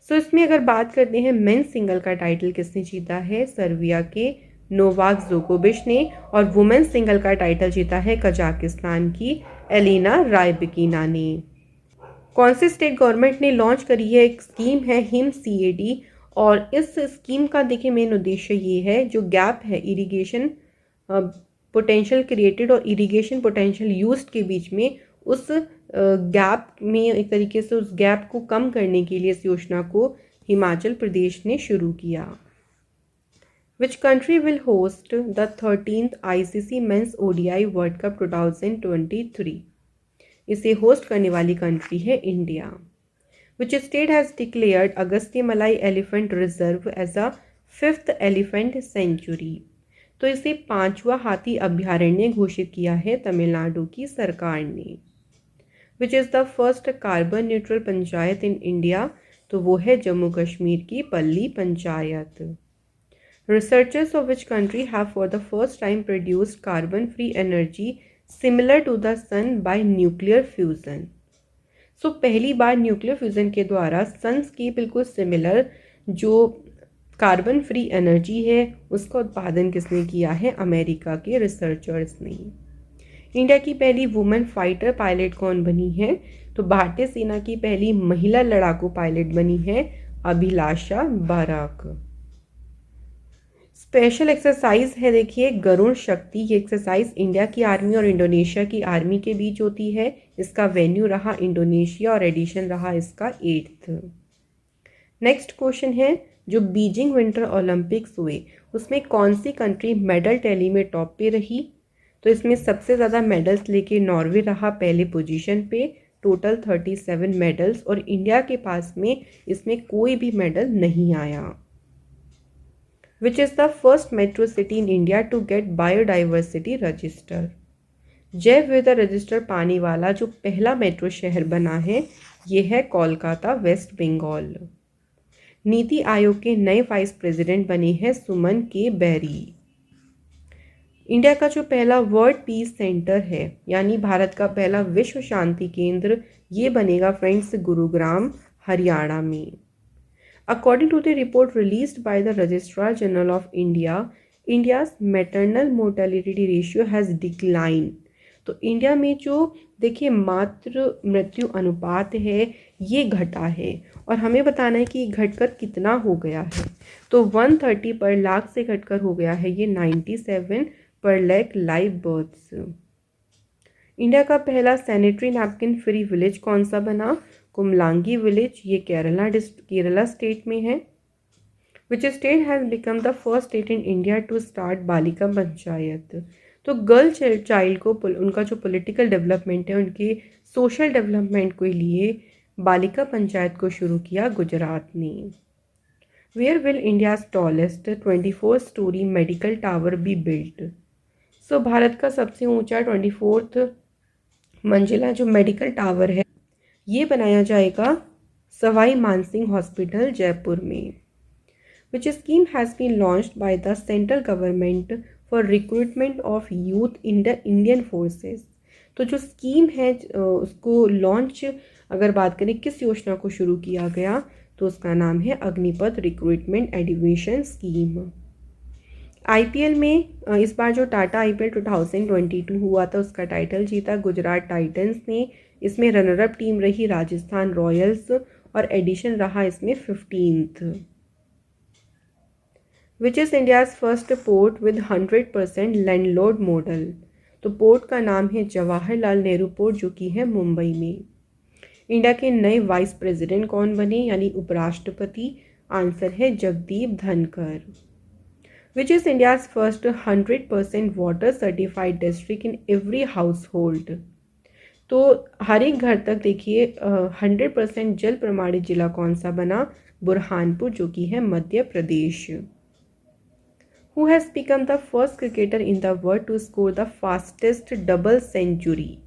So इसमें अगर बात करते हैं मेंस सिंगल का टाइटल किसने जीता है? सर्बिया के नोवाक जोकोविच ने। और वुमेन्स सिंगल का टाइटल जीता है कजाकिस्तान की एलिना रायबिकीना ने। कौन सी स्टेट गवर्नमेंट ने लॉन्च करी है? एक स्कीम है हिम CAD और इस स्कीम का देखिए मेन उद्देश्य ये है जो गैप है इरिगेशन पोटेंशियल क्रिएटेड और इरिगेशन पोटेंशियल यूज्ड के बीच में उस गैप में एक तरीके से उस गैप को कम करने के लिए इस योजना को हिमाचल प्रदेश ने शुरू किया। Which country will host the 13th ICC men's ODI world cup 2023? इसे होस्ट करने वाली कंट्री है India. Which state has declared Agasthyamalai elephant reserve as a 5th elephant sanctuary? तो इसे 5वां हाथी अभ्यारण्य घोषित किया है तमिलनाडु की सरकार ने। Which is the first carbon neutral panchayat in India? तो वो है जम्मू कश्मीर की Palli panchayat. Researchers of which country have for the first time produced carbon free energy similar to the sun by nuclear fusion? So पहली बार न्यूक्लियर फ्यूजन के द्वारा sons की बिल्कुल सिमिलर जो कार्बन फ्री एनर्जी है उसका उत्पादन किसने किया है? अमेरिका के रिसर्चर्स ने। इंडिया की पहली वुमेन फाइटर पायलट कौन बनी है? तो भारतीय सेना की पहली महिला लड़ाकू पायलट बनी है अभिलाषा बाराक। स्पेशल एक्सरसाइज है देखिए गरुण शक्ति। ये एक्सरसाइज इंडिया की आर्मी और इंडोनेशिया की आर्मी के बीच होती है। इसका वेन्यू रहा इंडोनेशिया और एडिशन रहा इसका 8th। नेक्स्ट क्वेश्चन है, जो बीजिंग विंटर ओलंपिक्स हुए उसमें कौन सी कंट्री मेडल टैली में टॉप पे रही? तो इसमें सबसे ज़्यादा मेडल्स लेके नॉर्वे रहा पहले पोजीशन पे, टोटल 37 मेडल्स, और इंडिया के पास में इसमें कोई भी मेडल नहीं आया। Which is the first metro city in India to get biodiversity register? जैव विविधता रजिस्टर पाने वाला जो पहला मेट्रो शहर बना है ये है कोलकाता, वेस्ट बंगाल। नीति आयोग के नए वाइस प्रेसिडेंट बने हैं सुमन के बेरी। इंडिया का जो पहला वर्ल्ड पीस सेंटर है यानी भारत का पहला विश्व शांति केंद्र ये बनेगा फ्रेंड्स गुरुग्राम, हरियाणा में। According to the report released by the registrar general of India, India's maternal mortality ratio has decline. तो इंडिया में जो देखिए मातृ मृत्यु अनुपात है ये घटा है, और हमें बताना है कि घटकर कितना हो गया है। तो 130 पर लाख से घटकर हो गया है ये 97 पर लाख लाइव बर्थ्स। इंडिया का पहला सैनिटरी नैपकिन फ्री विलेज कौन सा बना? कुमलांगी विलेज, ये केरला स्टेट में है। Which state has become the first state in India to start Balika panchayat? तो गर्ल चाइल्ड को उनका जो पॉलिटिकल डेवलपमेंट है उनके सोशल डेवलपमेंट के लिए बालिका पंचायत को शुरू किया गुजरात ने। Where will India's tallest 24 storey medical tower be built? So Bharat का सबसे ऊंचा 24th मंजिला जो मेडिकल टावर है ये बनाया जाएगा सवाई मानसिंह हॉस्पिटल जयपुर में। Which scheme has been launched by the central government for recruitment of youth in the Indian forces? तो जो स्कीम है उसको लॉन्च अगर बात करें किस योजना को शुरू किया गया तो उसका नाम है Agnipath recruitment admission scheme. IPL में इस बार जो टाटा IPL 2022 हुआ था उसका टाइटल जीता गुजरात टाइटंस ने। इसमें रनरअप टीम रही राजस्थान रॉयल्स और एडिशन रहा इसमें 15th। Which is India's first port with 100% landlord model? तो पोर्ट का नाम है जवाहरलाल नेहरू पोर्ट जो कि है मुंबई में। इंडिया के नए वाइस प्रेसिडेंट कौन बने यानी उपराष्ट्रपति? आंसर है Jagdeep Dhankhar. Which is India's first 100% water certified district in every house hold? तो हर एक घर तक देखिए 100% जल प्रमाणित जिला कौन सा बना? बुरहानपुर जो कि है Madhya Pradesh. Who has become the first cricketer in the world to score the fastest double century?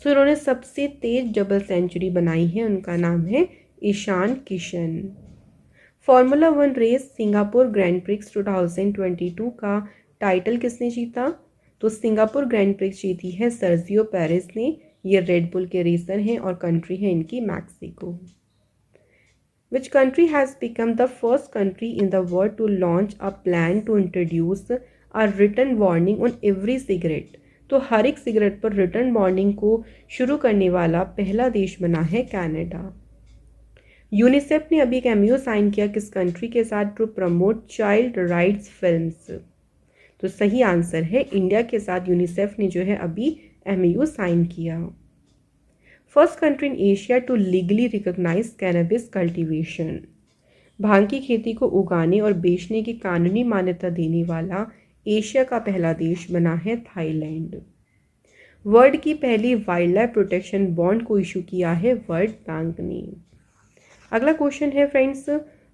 So इन्होंने सबसे तेज डबल सेंचुरी बनाई है, उनका नाम है Ishan Kishan. Formula 1 race Singapore grand prix 2022 का टाइटल किसने जीता? तो सिंगापुर ग्रैंड प्रिक्स जीती है सर्जियो पेरेस ने। ये रेडबुल के रेसर हैं और कंट्री है इनकी Mexico. Which country has become the first country in the world to launch a plan to introduce a written warning on every cigarette? तो हर एक सिगरेट पर रिटर्न वार्निंग को शुरू करने वाला पहला देश बना है कनाडा। यूनिसेफ ने अभी एक MOU साइन किया किस कंट्री के साथ to promote child rights films? तो सही आंसर है इंडिया के साथ यूनिसेफ ने जो है अभी MOU साइन किया। First country in Asia to legally recognise cannabis cultivation. भांग की खेती को उगाने और बेचने की कानूनी मान्यता देने वाला एशिया का पहला देश बना है थाईलैंड। वर्ल्ड की पहली वाइल्ड लाइफ प्रोटेक्शन बॉन्ड को इशू किया है वर्ल्ड बैंक ने। अगला क्वेश्चन है फ्रेंड्स,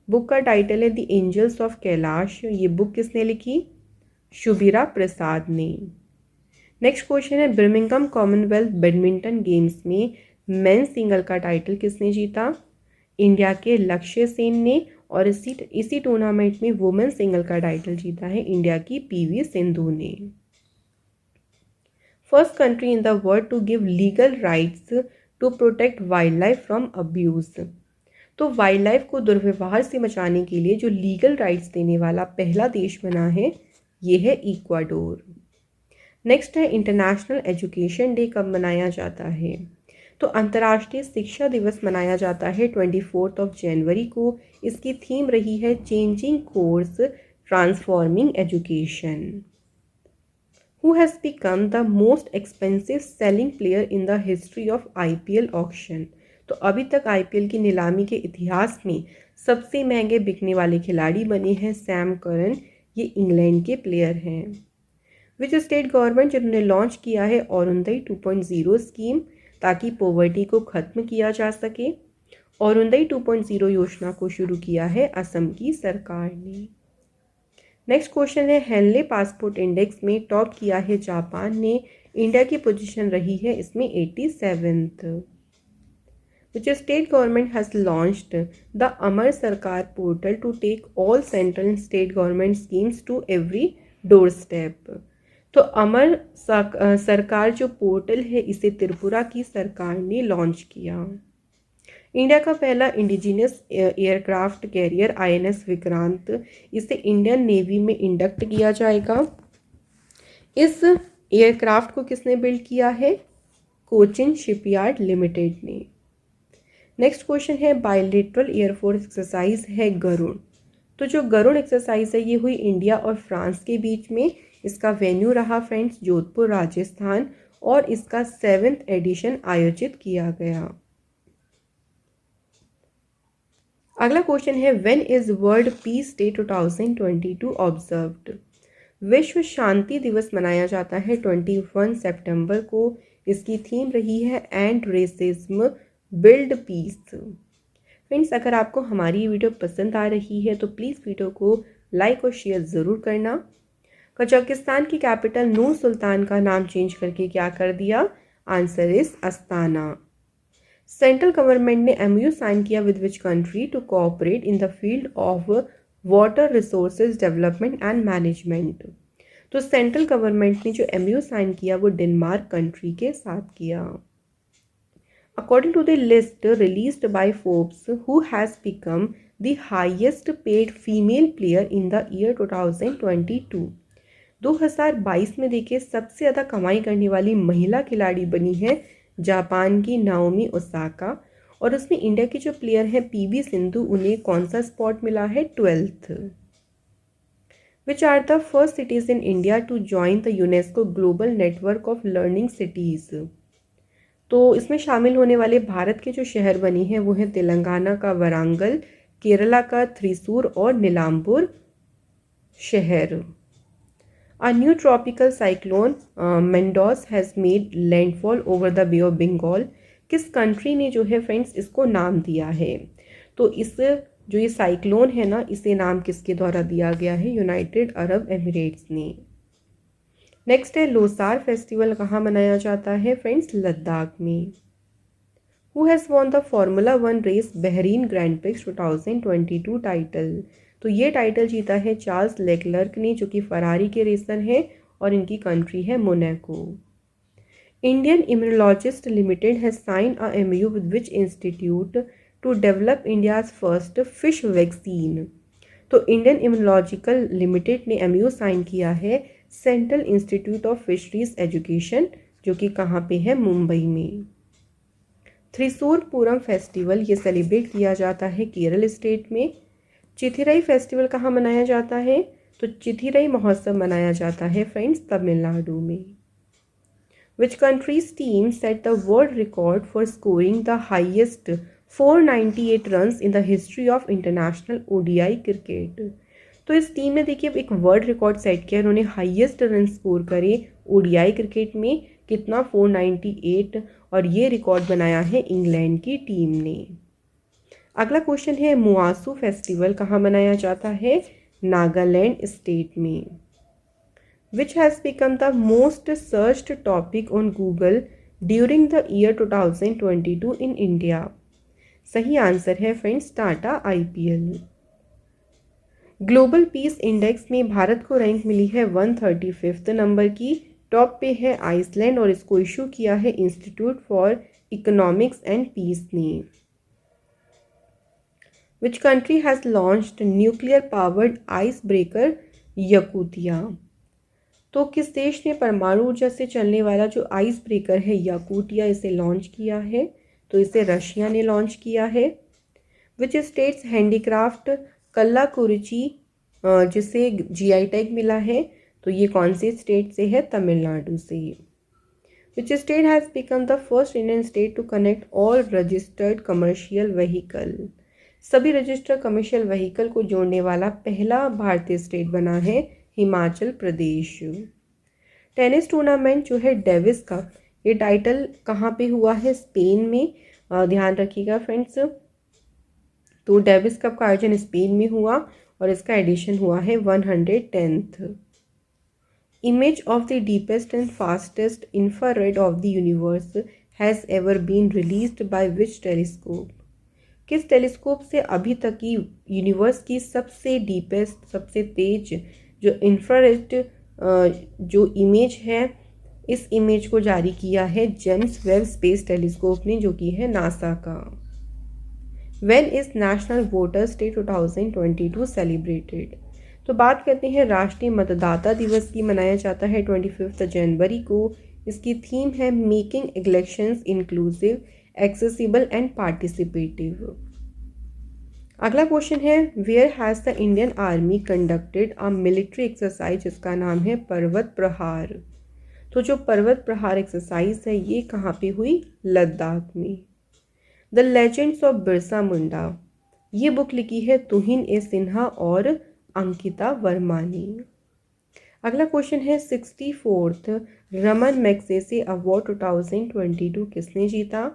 बुक का टाइटल है द एंजल्स ऑफ कैलाश। ये बुक किसने लिखी? शुभिरा प्रसाद ने। नेक्स्ट क्वेश्चन है, बर्मिंघम कॉमनवेल्थ बैडमिंटन गेम्स में मेन सिंगल का टाइटल किसने जीता? इंडिया के लक्ष्य सेन ने। और इसी टूर्नामेंट में वुमेन सिंगल का टाइटल जीता है इंडिया की पीवी सिंधु ने। First country in the world to give legal rights to protect wildlife from abuse. तो वाइल्ड लाइफ को दुर्व्यवहार से बचाने के लिए जो लीगल राइट्स देने वाला पहला देश बना है ये है इक्वाडोर। नेक्स्ट है, इंटरनेशनल एजुकेशन डे कब मनाया जाता है? तो अंतर्राष्ट्रीय शिक्षा दिवस मनाया जाता है 24 जनवरी को। इसकी थीम रही है changing course transforming education. Who has become the most expensive selling player in the history of IPL auction. तो अभी तक IPL की नीलामी के इतिहास में सबसे महंगे बिकने वाले खिलाड़ी बने हैं सैम करन। ये इंग्लैंड के प्लेयर हैं। विच स्टेट गवर्नमेंट, जिन्होंने लॉन्च किया है अरुणोदय 2.0 स्कीम ताकि पॉवर्टी को ख़त्म किया जा सके। अरुणोदय 2.0 योजना को शुरू किया है असम की सरकार ने। नेक्स्ट क्वेश्चन है, हेनले पासपोर्ट इंडेक्स में टॉप किया है जापान ने। इंडिया की पोजीशन रही है इसमें 87th। Which state government has launched the Amar Sarkar portal to take all central and state government schemes to every doorstep. तो अमर सरकार जो पोर्टल है इसे त्रिपुरा की सरकार ने लॉन्च किया। इंडिया का पहला indigenous aircraft carrier INS Vikrant, इसे इंडियन नेवी में इंडक्ट किया जाएगा। इस एयरक्राफ्ट को किसने बिल्ड किया है? कोचिन शिपयार्ड लिमिटेड ने। नेक्स्ट क्वेश्चन है, बायलेटरल एयरफोर्स एक्सरसाइज है गरुड़। तो जो गरुड़ एक्सरसाइज है ये हुई इंडिया और फ्रांस के बीच में। इसका वेन्यू रहा फ्रेंड्स जोधपुर राजस्थान और इसका 7th एडिशन आयोजित किया गया। अगला क्वेश्चन है, when is world peace day 2022 observed. विश्व शांति दिवस मनाया जाता है 21 सितंबर को। इसकी थीम रही है end racism build peace. Friends, अगर आपको हमारी ये वीडियो पसंद आ रही है तो प्लीज़ वीडियो को लाइक और शेयर ज़रूर करना। कजाकिस्तान की कैपिटल नूर सुल्तान का नाम चेंज करके क्या कर दिया? Answer is Astana. Central government ने MOU साइन किया with which country to cooperate in the field of water resources development and management. तो सेंट्रल गवर्नमेंट ने जो MOU साइन किया वो डेनमार्क कंट्री के साथ किया। According to the list released by Forbes, who has become the highest paid female player in the year 2022। 2022 में देखिए सबसे ज़्यादा कमाई करने वाली महिला खिलाड़ी बनी है जापान की नाओमी ओसाका। और उसमें इंडिया के जो प्लेयर हैं PV सिंधु, उन्हें कौन सा स्पॉट मिला है? 12th। Which are the first cities in India to join the UNESCO global network of learning cities. तो इसमें शामिल होने वाले भारत के जो शहर बने हैं वो हैं तेलंगाना का वरांगल, केरला का थ्रिसूर और नीलाम्बुर शहर। A new tropical cyclone Mendos has made landfall over the Bay of Bengal। किस कंट्री ने जो है फ्रेंड्स इसको नाम दिया है? तो इस जो ये साइक्लोन है ना, इसे नाम किसके द्वारा दिया गया है? यूनाइटेड अरब एमिरेट्स ने। नेक्स्ट है, लोसार फेस्टिवल कहाँ मनाया जाता है फ्रेंड्स? लद्दाख में। Who has won the formula 1 race Bahrain grand prix 2022 title. तो ये टाइटल जीता है चार्ल्स लेक्लर्क ने, जो कि फरारी के रेसर हैं और इनकी कंट्री है Monaco. Indian immunologist limited has sign a MOU with which institute to develop India's first fish vaccine. तो इंडियन इम्यूनोलॉजिकल लिमिटेड ने MOU साइन किया है central institute of fisheries education, जो कि कहाँ पे है? मुंबई में। थ्रिसूर पूरम फेस्टिवल ये सेलिब्रेट किया जाता है केरल स्टेट में। चिथिराई फेस्टिवल कहाँ मनाया जाता है? तो चिथिराई महोत्सव मनाया जाता है फ्रेंड्स तमिलनाडु में। Which country's team set the world record for scoring the highest 498 runs in the history of international ODI cricket? तो इस टीम ने देखिए एक वर्ल्ड रिकॉर्ड सेट किया, उन्होंने हाईएस्ट रन स्कोर करे ओडीआई क्रिकेट में, कितना 498, और ये रिकॉर्ड बनाया है इंग्लैंड की टीम ने। अगला क्वेश्चन है मुआसू फेस्टिवल कहाँ मनाया जाता है? नागालैंड स्टेट में। Which has become the most searched topic on Google during the year 2022 in India? सही आंसर है friends Tata IPL। Global peace index में भारत को रैंक मिली है 135 नंबर की। टॉप पे है आइसलैंड और इसको इशू किया है institute for economics and peace ने। Which country has launched nuclear powered icebreaker Yakutia? तो किस देश ने परमाणु ऊर्जा से चलने वाला जो आइस ब्रेकर है याकूटिया, इसे लॉन्च किया है? तो इसे रशिया ने लॉन्च किया है। विच स्टेट्स हैंडीक्राफ्ट कल्लाकुरिची जिसे GI टैग मिला है, तो ये कौन से स्टेट से है? तमिलनाडु से। Which state has become the first Indian state to connect all registered commercial vehicle? सभी रजिस्टर्ड कमर्शियल व्हीकल को जोड़ने वाला पहला भारतीय स्टेट बना है हिमाचल प्रदेश। टेनिस टूर्नामेंट जो है डेविस कप, ये टाइटल कहाँ पे हुआ है? स्पेन में। ध्यान रखिएगा फ्रेंड्स, तो डेविस कप का आयोजन स्पेन में हुआ और इसका एडिशन हुआ है 110th। Image of the deepest and fastest infrared of the universe has ever been released by which telescope? किस टेलीस्कोप से अभी तक की यूनिवर्स की सबसे डीपेस्ट, सबसे तेज जो इंफ्रारेड जो इमेज है, इस इमेज को जारी किया है जेम्स वेब स्पेस टेलीस्कोप ने, जो कि है नासा का। When is national voters day 2022 celebrated? तो बात करते हैं राष्ट्रीय मतदाता दिवस की, मनाया जाता है 25 जनवरी को। इसकी थीम है making elections inclusive, accessible and participative. अगला क्वेश्चन है where has the Indian army conducted a military exercise जिसका नाम है पर्वत प्रहार? तो जो पर्वत प्रहार एक्सरसाइज है ये कहाँ पे हुई? लद्दाख में। The legends of Birsa Munda, ये बुक लिखी है तुहिन ए सिन्हा और अंकिता वर्मा ने। अगला क्वेश्चन है 64th रमन मैग्सेसे अवार्ड 2022 किसने जीता?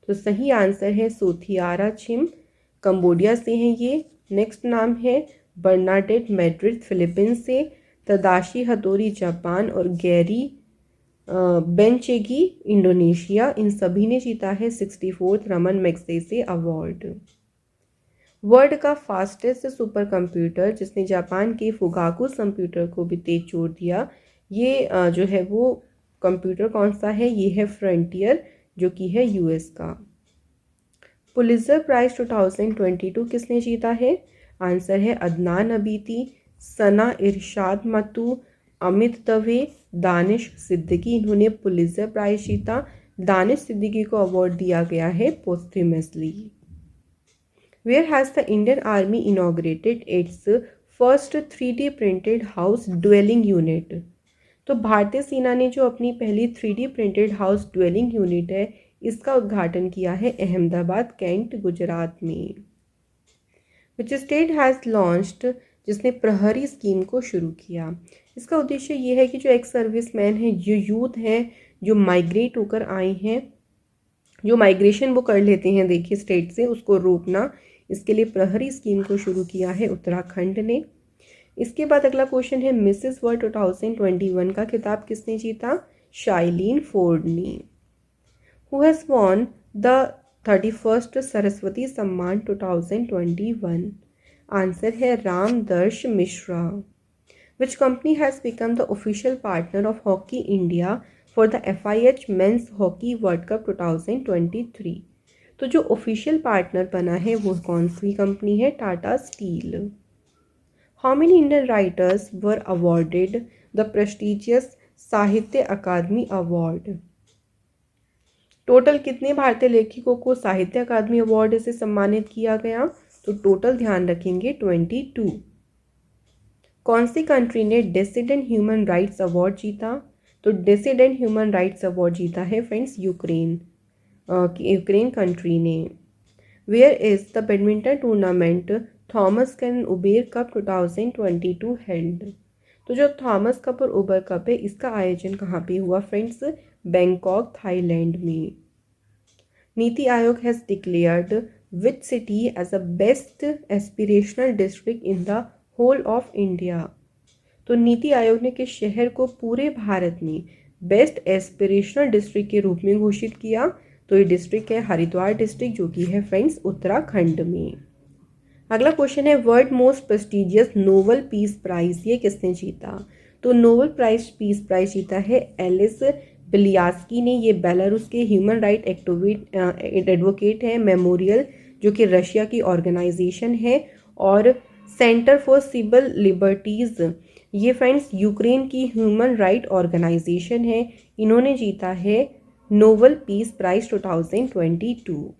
तो सही आंसर है सोथियारा छिम, कंबोडिया से हैं ये। नेक्स्ट नाम है बर्नाडेट मैड्रिड फिलीपींस से, तदाशी हतोरी जापान और गैरी बेंचेगी इंडोनेशिया, इन सभी ने जीता है 64th Raman Magsaysay award. World का फास्टेस्ट सुपर कंप्यूटर जिसने जापान के फुगाकू कंप्यूटर को भी तेज छोड़ दिया, ये जो है वो कंप्यूटर कौन सा है? ये है फ्रंटियर, जो कि है US का। पुलित्ज़र प्राइज 2022 किसने जीता है? आंसर है अदनान अबीती, सना इरशाद मतू, अमित दवे, दानिश सिद्दीकी, इन्होंने पुलित्ज़र प्राइज जीता। दानिश सिद्दीकी को अवार्ड दिया गया है posthumously. Where has the Indian army inaugurated its first 3D printed house dwelling unit? तो भारतीय सेना ने जो अपनी पहली 3D printed house dwelling unit है, इसका उद्घाटन किया है अहमदाबाद कैंट गुजरात में। विच स्टेट हैज़ लॉन्च्ड, जिसने प्रहरी स्कीम को शुरू किया? इसका उद्देश्य ये है कि जो एक्स सर्विसमैन हैं, जो यूथ हैं, जो माइग्रेट होकर आए हैं, जो माइग्रेशन वो कर लेते हैं देखिए स्टेट से, उसको रोकना, इसके लिए प्रहरी स्कीम को शुरू किया है उत्तराखंड ने। इसके बाद अगला क्वेश्चन है मिसेस वर्ल्ड 2021 का खिताब किसने जीता? शाइलीन फोर्ड ने। Who has won the 31st Saraswati सम्मान 2021? आंसर है Ramdarsh Mishra. Which company has become the official partner of Hockey India for the FIH Men's Hockey World Cup 2023? तो जो ऑफिशियल पार्टनर बना है वो कौन सी कंपनी है? Tata steel. How many Indian writers were awarded the prestigious साहित्य अकादमी अवार्ड? टोटल कितने भारतीय लेखकों को साहित्य अकादमी अवार्ड से सम्मानित किया गया? तो टोटल ध्यान रखेंगे 22। कौन सी कंट्री ने डिसिडेंट ह्यूमन राइट्स अवार्ड जीता? तो डिसिडेंट ह्यूमन राइट्स अवार्ड जीता है फ्रेंड्स यूक्रेन कंट्री ने। Where is the badminton tournament Thomas कैन उबेर कप 2022 हेल्ड। तो जो थॉमस कप और उबर कप है इसका आयोजन कहाँ पे हुआ फ्रेंड्स? बैंकॉक थाईलैंड में। NITI Aayog has declared which city as a best aspirational district in the whole of India. तो नीति आयोग ने किस शहर को पूरे भारत में बेस्ट एस्पिरेशनल डिस्ट्रिक्ट के रूप में घोषित किया? तो ये डिस्ट्रिक्ट है हरिद्वार डिस्ट्रिक्ट, जो कि है फ्रेंड्स उत्तराखंड में। अगला क्वेश्चन है world most prestigious Nobel peace prize, ये किसने जीता? तो नोबेल पीस प्राइज जीता है एलिस बिलियास्की ने। ये बेलारूस के ह्यूमन राइट एडवोकेट है। मेमोरियल जो कि रशिया की ऑर्गेनाइजेशन है, और सेंटर फॉर सिविल लिबर्टीज ये फ्रेंड्स यूक्रेन की ह्यूमन राइट ऑर्गेनाइजेशन है। इन्होंने जीता है नोबेल पीस प्राइज 2022।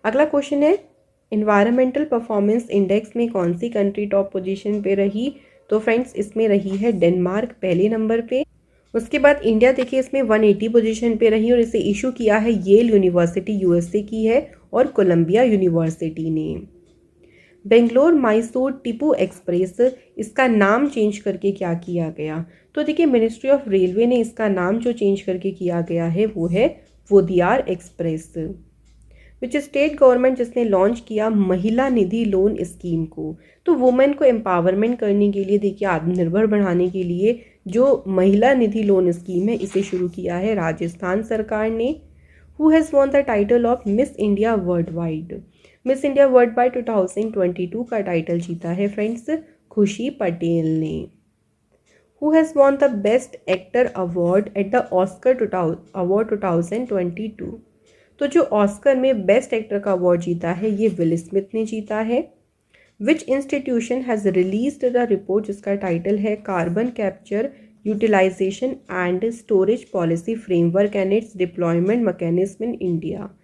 अगला क्वेश्चन है इन्वायरमेंटल परफॉर्मेंस इंडेक्स में कौन सी कंट्री टॉप पोजीशन पे रही? तो फ्रेंड्स इसमें रही है डेनमार्क पहले नंबर पे। उसके बाद इंडिया देखिए इसमें 180 पोजीशन पे रही, और इसे इशू किया है येल यूनिवर्सिटी यूएसए की है और कोलंबिया यूनिवर्सिटी ने। बेंगलोर मैसूर टिपू एक्सप्रेस, इसका नाम चेंज करके क्या किया गया? तो देखिए मिनिस्ट्री ऑफ रेलवे ने इसका नाम जो चेंज करके किया गया है वो है वोदियार एक्सप्रेस। विच स्टेट गवर्नमेंट जिसने लॉन्च किया महिला निधि लोन स्कीम को? तो वुमेन को एम्पावरमेंट करने के लिए देखिए आत्मनिर्भर बढ़ाने के लिए जो महिला निधि लोन स्कीम है इसे शुरू किया है राजस्थान सरकार ने। Who has won the title of miss India world wide? Miss India world wide 2022 का टाइटल जीता है फ्रेंड्स खुशी पटेल ने। Who has won the best actor award at the Oscar award 2022? तो जो ऑस्कर में बेस्ट एक्टर का अवार्ड जीता है ये विल स्मिथ ने जीता है। Which institution has released the report जिसका टाइटल है carbon capture utilisation and storage policy framework and its deployment mechanism in India.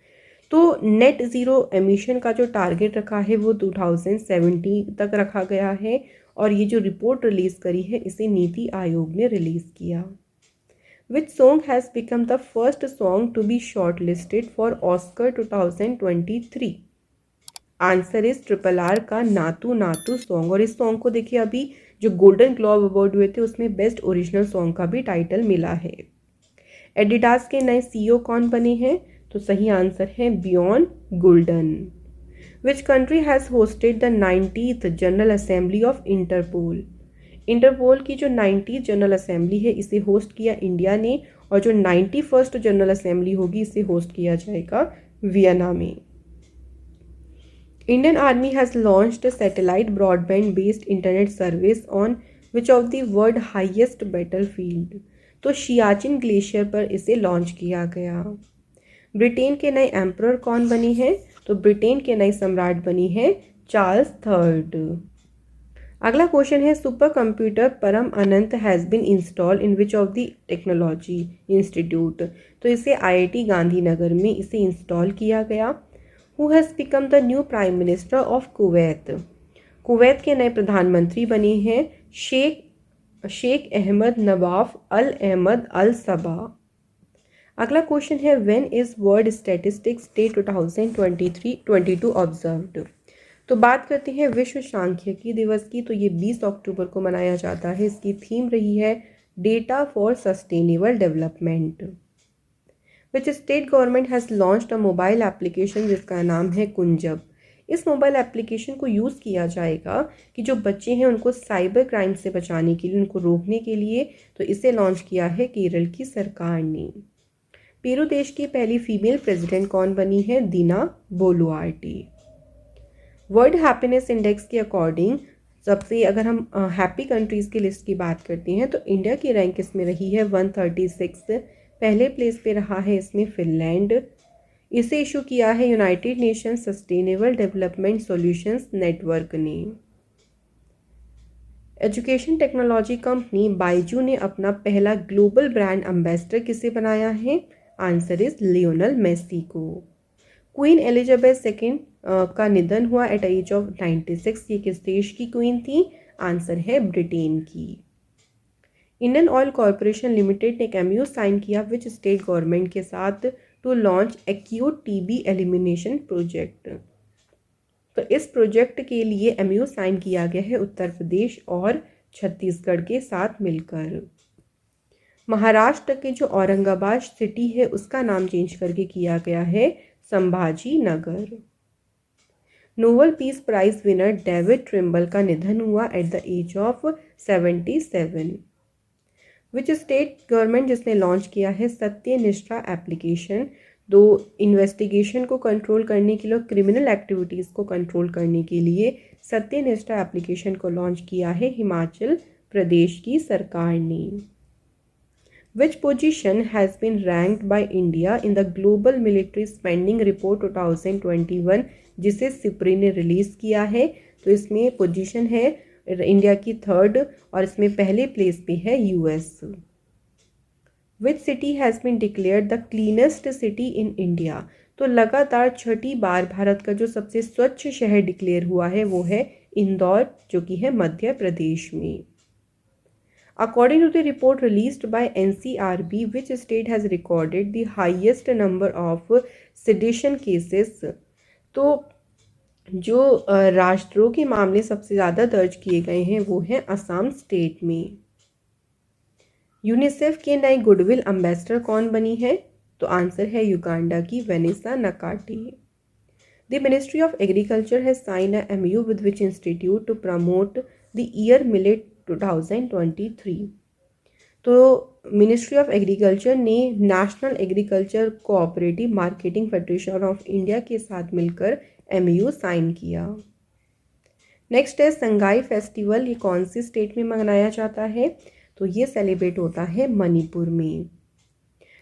तो नेट ज़ीरो एमिशन का जो टारगेट रखा है वो 2070 तक रखा गया है, और ये जो रिपोर्ट रिलीज़ करी है इसे नीति आयोग ने रिलीज़ किया। Which song has become the first song to be shortlisted for Oscar 2023? Answer is RRR का नातू नातू सॉन्ग। और इस सॉन्ग को देखिए अभी जो गोल्डन ग्लोब अवार्ड हुए थे उसमें बेस्ट ओरिजिनल सॉन्ग का भी टाइटल मिला है। एडिडास के नए सीईओ कौन बने हैं? तो सही आंसर है Bjorn Gulden. Which country has hosted the 90th general assembly of Interpol? Interpol की जो 90th जनरल असेंबली है इसे होस्ट किया इंडिया ने, और जो 91st जनरल असेंबली होगी इसे होस्ट किया जाएगा वियना में। Indian army has launched satellite broadband based internet service on which of the world highest battlefield? तो सियाचिन ग्लेशियर पर इसे लॉन्च किया गया। ब्रिटेन के नए एम्परर कौन बनी है? तो ब्रिटेन के नए सम्राट बनी है चार्ल्स थर्ड। अगला क्वेश्चन है super computer Param Ananta has been installed in which of the technology institute? तो इसे आईआईटी गांधीनगर में इसे इंस्टॉल किया गया। Who has become the new prime minister of Kuwait? Kuwait के नए प्रधानमंत्री बने हैं शेख अहमद नवाफ अल अहमद अल सबा। अगला क्वेश्चन है when is world statistics day 2022 observed? तो बात करते हैं विश्व सांख्यिकी दिवस की। तो ये 20 अक्टूबर को मनाया जाता है। इसकी थीम रही है data for sustainable development. Which state government has launched a mobile application जिसका नाम है कुंजब? इस मोबाइल एप्लीकेशन को यूज़ किया जाएगा कि जो बच्चे हैं उनको साइबर क्राइम से बचाने के लिए, उनको रोकने के लिए। तो इसे लॉन्च किया है केरल की सरकार ने। पेरू देश की पहली फीमेल प्रेसिडेंट कौन बनी है? दीना बोलुआर्टी। वर्ल्ड हैप्पीनेस इंडेक्स के अकॉर्डिंग सबसे अगर हम हैप्पी कंट्रीज़ की लिस्ट की बात करते हैं तो इंडिया की रैंक इसमें रही है 136। पहले प्लेस पे रहा है इसमें फिनलैंड। इसे इशू किया है United nation sustainable development solutions network ने। एजुकेशन टेक्नोलॉजी कंपनी बाइजू ने अपना पहला ग्लोबल ब्रांड एम्बेसडर किसे बनाया है? आंसर इज लियोनल मेसी को। क्वीन एलिजाबेथ सेकेंड का निधन हुआ एट एज ऑफ 96। ये किस देश की क्वीन थी? आंसर है ब्रिटेन की। इंडियन ऑयल कॉरपोरेशन लिमिटेड ने एक एमयू साइन किया विच स्टेट गवर्नमेंट के साथ to launch acute TB elimination project. तो इस प्रोजेक्ट के लिए एमयू साइन किया गया है उत्तर प्रदेश और छत्तीसगढ़ के साथ मिलकर। महाराष्ट्र के जो औरंगाबाद सिटी है उसका नाम चेंज करके किया गया है Sambhaji Nagar. Nobel peace prize winner David Trimble का निधन हुआ at the age of 77। Which state government जिसने लॉन्च किया है सत्यनिष्ठा एप्लीकेशन। दो इन्वेस्टिगेशन को कंट्रोल करने के लिए, क्रिमिनल एक्टिविटीज़ को कंट्रोल करने के लिए सत्यनिष्ठा एप्लीकेशन को लॉन्च किया है हिमाचल प्रदेश की सरकार ने। Which position has been ranked by India in the Global Military Spending Report 2021 जिसे सिप्री ने रिलीज़ किया है। तो इसमें पोजीशन है इंडिया की 3rd और इसमें पहले प्लेस पे है US. Which city has been declared the cleanest city in India। तो लगातार 6ठी बार भारत का जो सबसे स्वच्छ शहर डिक्लेयर हुआ है वो है इंदौर, जो कि है मध्य प्रदेश में। According to the report released by NCRB, which state has recorded the highest number of sedition cases। तो जो राष्ट्रों के मामले सबसे ज़्यादा दर्ज किए गए हैं वो हैं असम स्टेट में। यूनिसेफ के नए गुडविल एम्बेसडर कौन बनी है? तो आंसर है युगांडा की Vanessa नकाटी। The Ministry of Agriculture has signed a MOU with which institute to promote the year millet 2023। तो मिनिस्ट्री ऑफ एग्रीकल्चर ने national agriculture cooperative marketing federation of India के साथ मिलकर MOU साइन किया। Next है Sangai festival, ये कौन सी स्टेट में मनाया जाता है? तो ये सेलिब्रेट होता है मणिपुर में।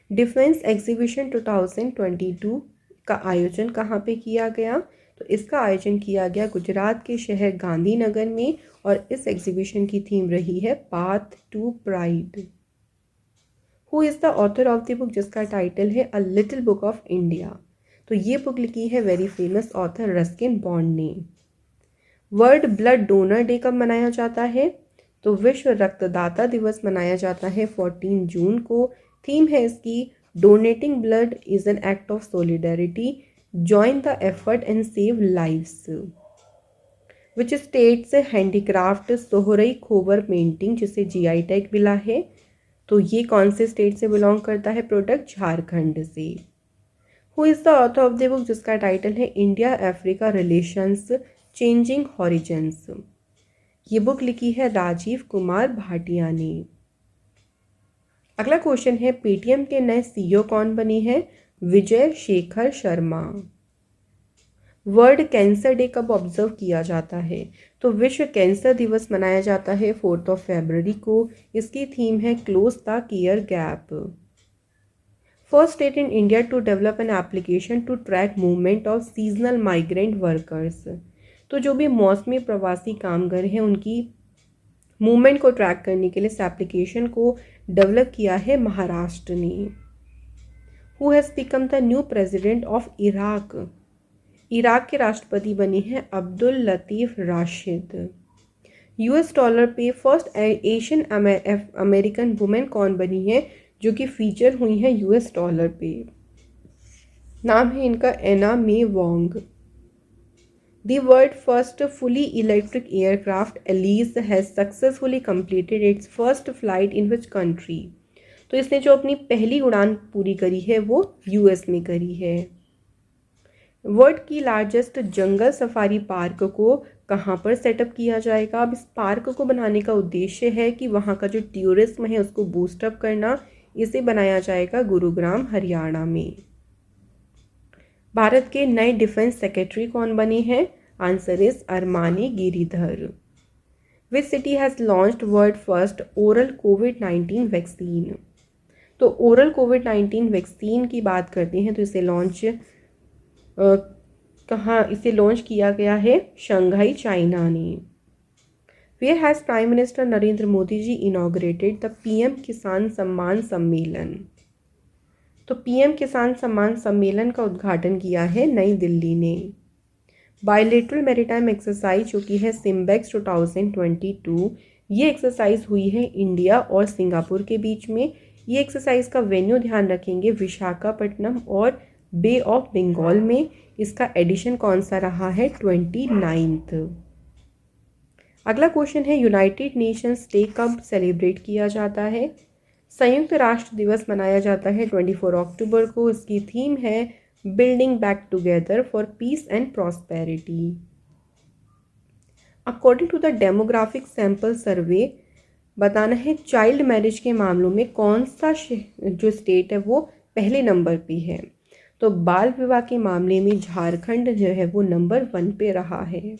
डिफेंस एग्जीबिशन 2022 का आयोजन कहाँ पे किया गया? तो इसका आयोजन किया गया गुजरात के शहर गांधीनगर में और इस एग्जीबिशन की थीम रही है path to pride. Who is the author of the book जिसका टाइटल है a little book of India. तो ये बुक लिखी है very famous author Ruskin Bond ने। वर्ल्ड ब्लड डोनर डे कब मनाया जाता है? तो विश्व रक्तदाता दिवस मनाया जाता है 14 जून को। थीम है इसकी donating blood is an act of solidarity, join the effort and save lives. Which state's handicraft Sohrai Khovar painting जिसे GI टैग मिला है? तो ये कौन से स्टेट से बिलोंग करता है प्रोडक्ट? झारखंड से। Who is the author of the book जिसका टाइटल है India Africa relations changing horizons. ये बुक लिखी है राजीव कुमार भाटिया ने। अगला क्वेश्चन है पेटीएम के नए CEO कौन बनी है? Vijay Shekhar Sharma. World cancer day कब ऑब्जर्व किया जाता है? तो विश्व कैंसर दिवस मनाया जाता है 4 फरवरी को। इसकी थीम है close the care gap. First state in India to develop an application to track movement of seasonal migrant workers. तो जो भी मौसमी प्रवासी कामगार हैं उनकी मूवमेंट को ट्रैक करने के लिए इस एप्लीकेशन को डेवलप किया है महाराष्ट्र ने। Who has become the new president of Iraq? Iraq के राष्ट्रपति बने हैं अब्दुल लतीफ़ राशिद। $डॉलर पे फर्स्ट एशियन अमेरिकन वुमेन कौन बनी है जो कि फीचर हुई है $डॉलर पे? नाम है इनका एना मे Wong. The world first fully electric aircraft Elise has successfully completed its first flight in which country? तो इसने जो अपनी पहली उड़ान पूरी करी है वो US में करी है। वर्ल्ड की लार्जेस्ट जंगल सफारी पार्क को कहाँ पर सेटअप किया जाएगा? अब इस पार्क को बनाने का उद्देश्य है कि वहाँ का जो टूरिज्म है उसको बूस्टअप करना। इसे बनाया जाएगा गुरुग्राम हरियाणा में। भारत के नए डिफेंस सेक्रेटरी कौन बने हैं? Answer is Armani Giridhar. Which city has launched world first oral covid vaccine? तो ओरल कोविड-19 वैक्सीन की बात करते हैं तो इसे लॉन्च किया गया है शंघाई चाइना ने। Where has prime minister Narendra Modi ji inaugurated the PM Kisan सम्मान सम्मेलन? तो PM किसान सम्मान सम्मेलन का उद्घाटन किया है नई दिल्ली ने। बायलेटरल मैरीटाइम एक्सरसाइज जो कि है सिम्बेक्स 2022 ये एक्सरसाइज हुई है इंडिया और सिंगापुर के बीच में। ये एक्सरसाइज का वेन्यू ध्यान रखेंगे विशाखापट्टनम और बे ऑफ बंगाल में। इसका एडिशन कौन सा रहा है? 29th। अगला क्वेश्चन है यूनाइटेड नेशंस डे कब सेलिब्रेट किया जाता है? संयुक्त राष्ट्र दिवस मनाया जाता है 24 अक्टूबर को। इसकी थीम है building back together for peace and prosperity. According to the demographic sample survey बताना है चाइल्ड मैरिज के मामलों में कौन सा जो स्टेट है वो पहले नंबर पे है। तो बाल विवाह के मामले में झारखंड जो है वो नंबर 1 पे रहा है।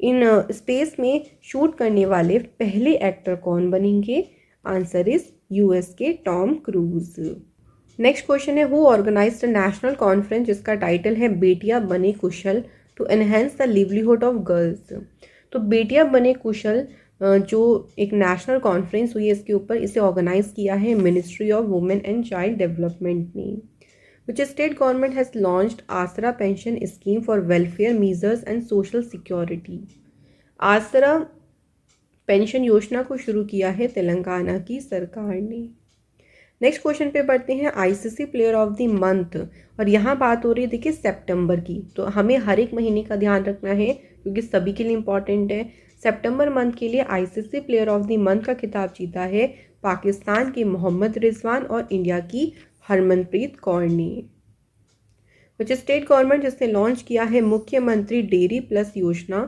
इन स्पेस में शूट करने वाले पहले एक्टर कौन बनेंगे? आंसर इज यूएस के टॉम क्रूज। नेक्स्ट क्वेश्चन है who organised a national conference जिसका टाइटल है बेटियां बने कुशल to enhance the livelihood of girls. तो बेटियां बने कुशल जो एक नेशनल कॉन्फ्रेंस हुई है इसके ऊपर, इसे ऑर्गेनाइज किया है ministry of women and child development ने। Which state government has launched Aasara pension scheme for welfare measures and social security. Aasara pension योजना को शुरू किया है तेलंगाना की सरकार ने। नेक्स्ट क्वेश्चन पे बढ़ते हैं ICC player of the month. और यहाँ बात हो रही है देखिए सितंबर की, तो हमें हर एक महीने का ध्यान रखना है क्योंकि सभी के लिए इंपॉर्टेंट है। सितंबर मंथ के लिए ICC player of the month का खिताब जीता है पाकिस्तान के मोहम्मद रिजवान और इंडिया की हरमनप्रीत कौर ने। विच स्टेट गवर्नमेंट जिसने लॉन्च किया है मुख्यमंत्री डेयरी प्लस योजना।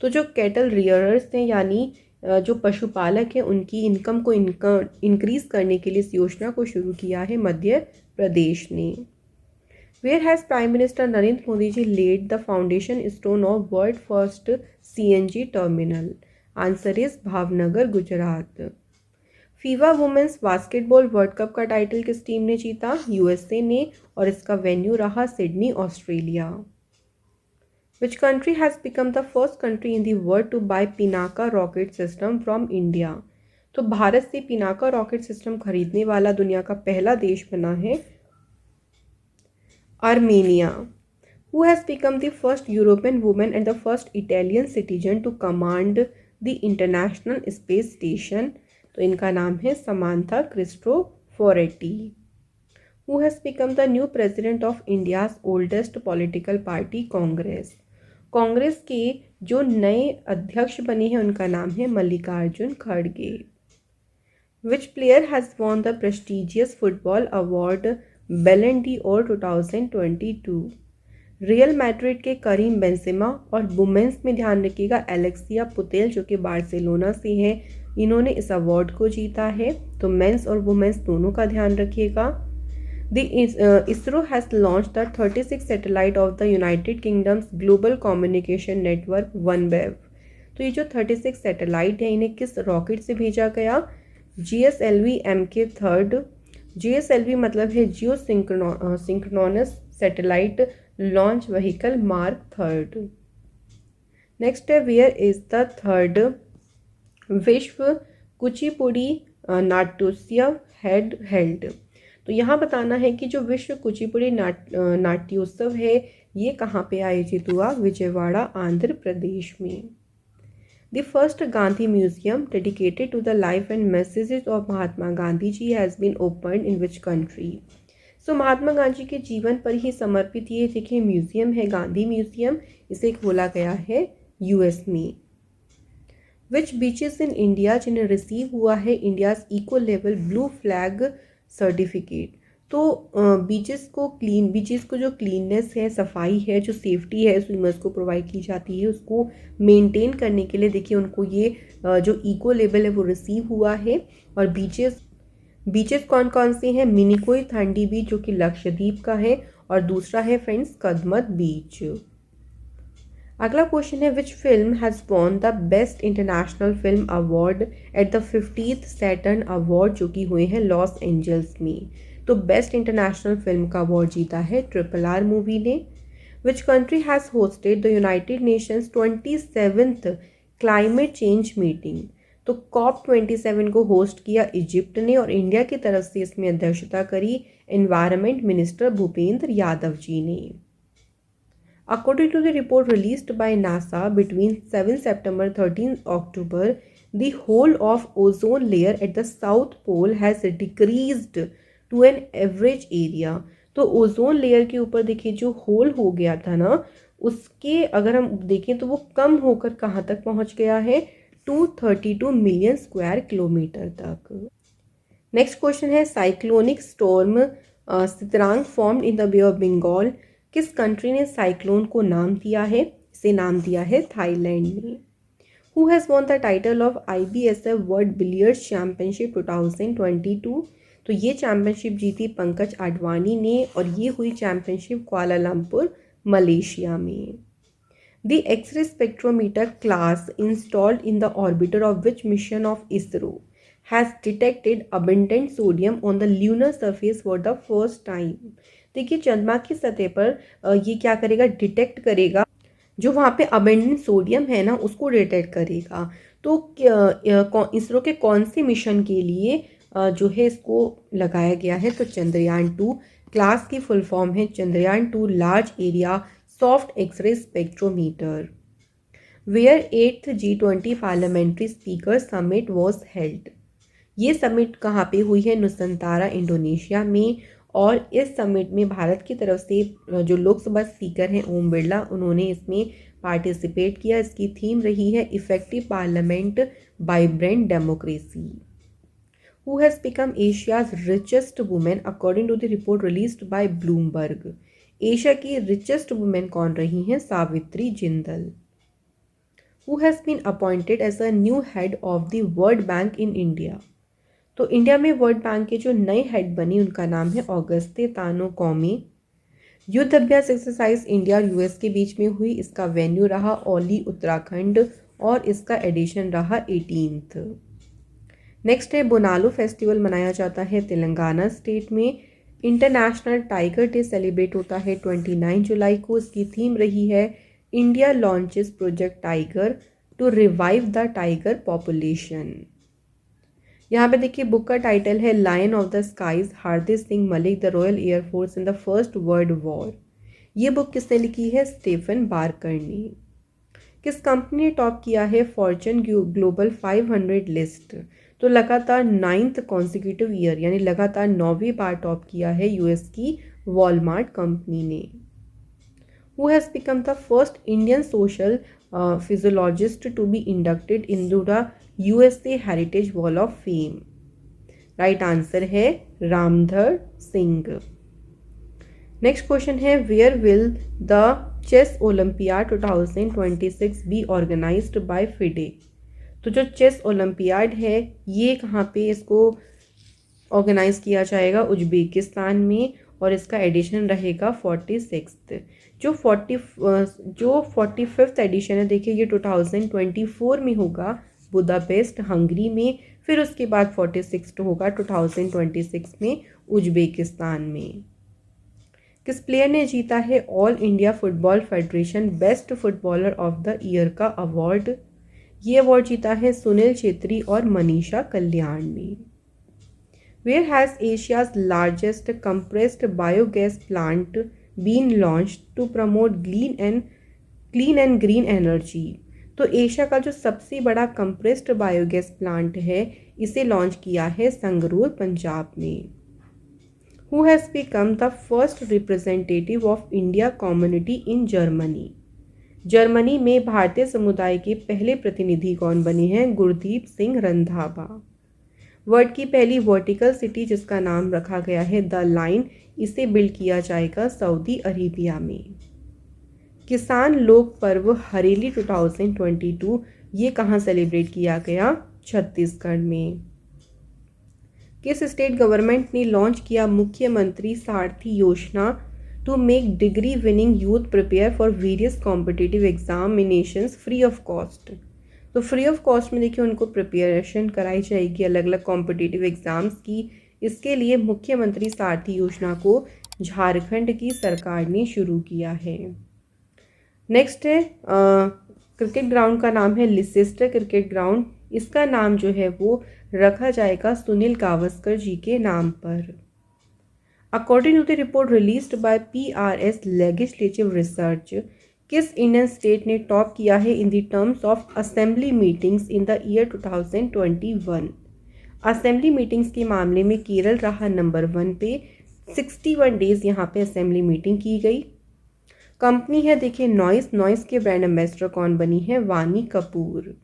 तो जो कैटल रियरर्स हैं यानी जो पशुपालक हैं उनकी इनकम को इंक्रीज करने के लिए इस योजना को शुरू किया है मध्य प्रदेश ने। Where has prime minister Narendra Modi ji led the foundation stone of world first CNG terminal. Answer is Bhavnagar Gujarat. FIBA women's basketball world cup का टाइटल किस टीम ने जीता? यूएसए ने, और इसका वेन्यू रहा Sydney Australia. Which country has become the first country in the world to buy Pinaka rocket system from India? तो भारत से पिनाका रॉकेट सिस्टम खरीदने वाला दुनिया का पहला देश बना है Armenia. Who has become the first European woman and the first Italian citizen to command the International Space Station? तो इनका नाम है Samantha Cristoforetti. Who has become the new president of India's oldest political party, Congress? Congress के जो नए अध्यक्ष बने हैं उनका नाम है मल्लिकार्जुन खड़गे। विच player has won the prestigious football award बैलन ड'ओर 2022? रियल मैड्रिड के करीम बेंजेमा और वुमेन्स में ध्यान रखिएगा एलेक्सिया पुतेल जो कि बार्सिलोना से है, इन्होंने इस अवार्ड को जीता है। तो मेंस और वुमेन्स दोनों का ध्यान रखिएगा। ISRO has launched the 36th satellite of the United Kingdom's Global Communication Network OneWeb। तो ये जो 36 सैटेलाइट है इन्हें किस रॉकेट से भेजा गया? GSLV MK3। GSLV मतलब है geosynchronous satellite launch vehicle mark 3। Next है where is the third Vishwa Kuchipudi नाट्योत्सव held. तो यहाँ बताना है कि जो विश्व कुचिपुड़ी नाट्योत्सव है ये कहाँ पे आयोजित हुआ? विजयवाड़ा आंध्र प्रदेश में। The first Gandhi museum dedicated to the life and messages of Mahatma Gandhi ji has been opened in which country? So Mahatma Gandhi के जीवन पर ही समर्पित ये देखिए म्यूजियम है गांधी म्यूजियम, इसे खोला गया है यूएस में। विच बीचेस इन इंडिया जिन्हें रिसीव हुआ है India's eco level blue flag certificate? तो बीचेस को जो क्लीननेस है, सफाई है, जो सेफ्टी है स्विमर्स को प्रोवाइड की जाती है उसको मेंटेन करने के लिए देखिए उनको ये जो इको लेवल है वो रिसीव हुआ है। और बीचेस कौन कौन से हैं? मिनिकोय थांडी बीच जो कि लक्षद्वीप का है, और दूसरा है फ्रेंड्स कदमत बीच। अगला क्वेश्चन है which film has won the best international film award at the 50th Saturn award जो कि हुए हैं लॉस एंजल्स में? तो बेस्ट इंटरनेशनल फिल्म का अवार्ड जीता है RRR मूवी ने। विच country has hosted the United Nations 27th climate change meeting? तो COP27 को होस्ट किया इजिप्ट ने, और इंडिया की तरफ से इसमें अध्यक्षता करी एनवायरनमेंट मिनिस्टर भूपेंद्र यादव जी ने। According to the report released by NASA between 7 September 13 October, The whole of ozone layer at the south pole has decreased to an average area. तो ओजोन लेयर के ऊपर देखिए जो होल हो गया था ना, उसके अगर हम देखें तो वो कम होकर कहाँ तक पहुँच गया है, 232 मिलियन स्क्वायर किलोमीटर तक। नेक्स्ट क्वेश्चन है cyclonic storm Sitrang formed in the bay of Bengal. किस कंट्री ने साइक्लोन को नाम दिया है? इसे नाम दिया है थाईलैंड ने। Who has won the title of IBSF World Billiards Championship 2022? तो ये चैंपियनशिप जीती पंकज आडवाणी ने और ये हुई चैंपियनशिप कुआलालंपुर मलेशिया में। The X-ray spectrometer class installed in the orbiter of which mission of ISRO has detected abundant sodium on the lunar surface for the first time? देखिए चंद्रमा की सतह पर ये क्या करेगा, डिटेक्ट करेगा जो वहाँ पे अबेंडेंट सोडियम है ना, उसको डिटेक्ट करेगा। तो इसरो के कौन से मिशन के लिए जो है इसको लगाया गया है? तो चंद्रयान 2। क्लास की फुल फॉर्म है Chandrayaan 2 large area soft X ray spectrometer. Where 8th G20 parliamentary speaker summit was held. ये समिट कहाँ पे हुई है? नुसंतारा इंडोनेशिया में। और इस समिट में भारत की तरफ से जो लोकसभा स्पीकर हैं ओम बिरला, उन्होंने इसमें पार्टिसिपेट किया। इसकी थीम रही है effective parliament, vibrant democracy. Who has become Asia's richest women according to the report released by Bloomberg. Asia की रिचेस्ट वुमेन कौन रही हैं? Savitri Jindal. Who has been appointed as a new head of the world bank in India. तो India में world bank के जो नए head बनी उनका नाम है ऑगस्ते तानो कौमी। युद्ध अभ्यास एक्सरसाइज इंडिया और यूएस के बीच में हुई, इसका वेन्यू रहा ओली उत्तराखंड और इसका एडिशन रहा 18th। नेक्स्ट है बोनालो फेस्टिवल मनाया जाता है तेलंगाना स्टेट में। इंटरनेशनल टाइगर डे सेलिब्रेट होता है 29 जुलाई को। इसकी थीम रही है India launches project tiger to revive the tiger population. यहाँ पे देखिए बुक का टाइटल है lion of the skies, Hardik Singh Malik the royal air force in the first world war. ये बुक किसने लिखी है? स्टीफन बार्कर ने। किस कंपनी ने टॉप किया है फॉर्च्यून ग्लोबल 500 लिस्ट? तो लगातार 9th कॉन्सिक्यूटिव ईयर यानी लगातार 9वीं बार टॉप किया है यूएस की वॉलमार्ट कंपनी ने। Who has become the first Indian social physiologist to be inducted in the USA heritage wall of fame? Right answer है रामधर सिंह। नेक्स्ट क्वेश्चन है where will the chess olympiad 2026 be organised by FIDE. तो जो chess olympiad है ये कहाँ पे इसको organise किया जाएगा? उज्बेकिस्तान में। और इसका एडिशन रहेगा 46th। जो 45th एडिशन है देखिए ये 2024 में होगा बुदापेस्ट हंगरी में। फिर उसके बाद 46 होगा 2026 में उज्बेकिस्तान में। किस प्लेयर ने जीता है all India football federation best footballer of the year का अवार्ड? ये अवार्ड जीता है सुनील छेत्री और मनीषा कल्याण ने। Where has Asia's largest compressed biogas plant been launched to promote clean and green energy. तो एशिया का जो सबसे बड़ा कंप्रेस्ड बायोगैस प्लांट है इसे लॉन्च किया है संगरूर पंजाब में। Who has become the first representative of India community in Germany. Germany में भारतीय समुदाय के पहले प्रतिनिधि कौन बने हैं? गुरदीप सिंह रंधावा। वर्ल्ड की पहली वर्टिकल सिटी जिसका नाम रखा गया है द लाइन, इसे बिल्ड किया जाएगा सऊदी अरेबिया में। किसान लोक पर्व हरेली 2022 ये कहाँ सेलिब्रेट किया गया? छत्तीसगढ़ में। किस स्टेट गवर्नमेंट ने लॉन्च किया Mukhyamantri Sarathi Yojana to make degree winning youth prepare for various competitive examinations free of cost? तो फ्री ऑफ कॉस्ट में देखिए उनको प्रिपरेशन कराई जाएगी अलग अलग कॉम्पिटिटिव एग्जाम्स की। इसके लिए मुख्यमंत्री सारथी योजना को झारखंड की सरकार ने शुरू किया है। नेक्स्ट है क्रिकेट ग्राउंड का नाम है लिसेस्टर क्रिकेट ग्राउंड। इसका नाम जो है वो रखा जाएगा सुनील गावस्कर जी के नाम पर। According to the report released by PRS legislative research, किस इंडियन स्टेट ने टॉप किया है in the terms of assembly meetings in the year 2021? Assembly meetings के मामले में केरल रहा नंबर 1 पे। 61 डेज यहाँ पे असेंबली मीटिंग की गई। कंपनी है देखिए नॉइस के ब्रांड एम्बेसडर कौन बनी है? वानी Kapoor.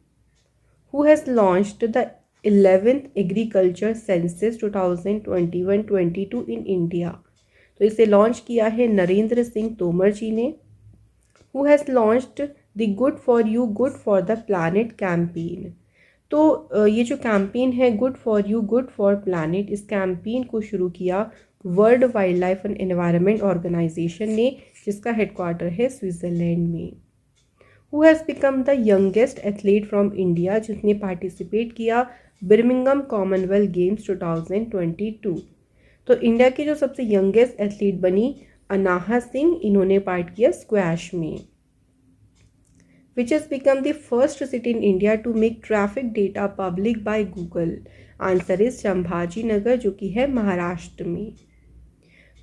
Who has launched the 11th agriculture census 2021-22 in India? तो इसे लॉन्च किया है नरेंद्र सिंह तोमर जी ने। Who has launched the good for you good for the planet campaign? तो ये जो कैंपेन है good for you good for planet, इस कैंपेन को शुरू किया world wildlife and environment organisation ने, जिसका हेडक्वार्टर है स्विट्ज़रलैंड में। Who has become the youngest athlete from India? जिसने पार्टिसिपेट किया बर्मिंघम कॉमनवेल्थ गेम्स 2022। तो इंडिया की जो सबसे यंगेस्ट एथलीट बनी अनाहा सिंह, इन्होंने पार्ट किया स्क्वैश में। Which has become the first city in India to make traffic data public by Google? Answer is Sambhaji Nagar, जो कि है महाराष्ट्र में।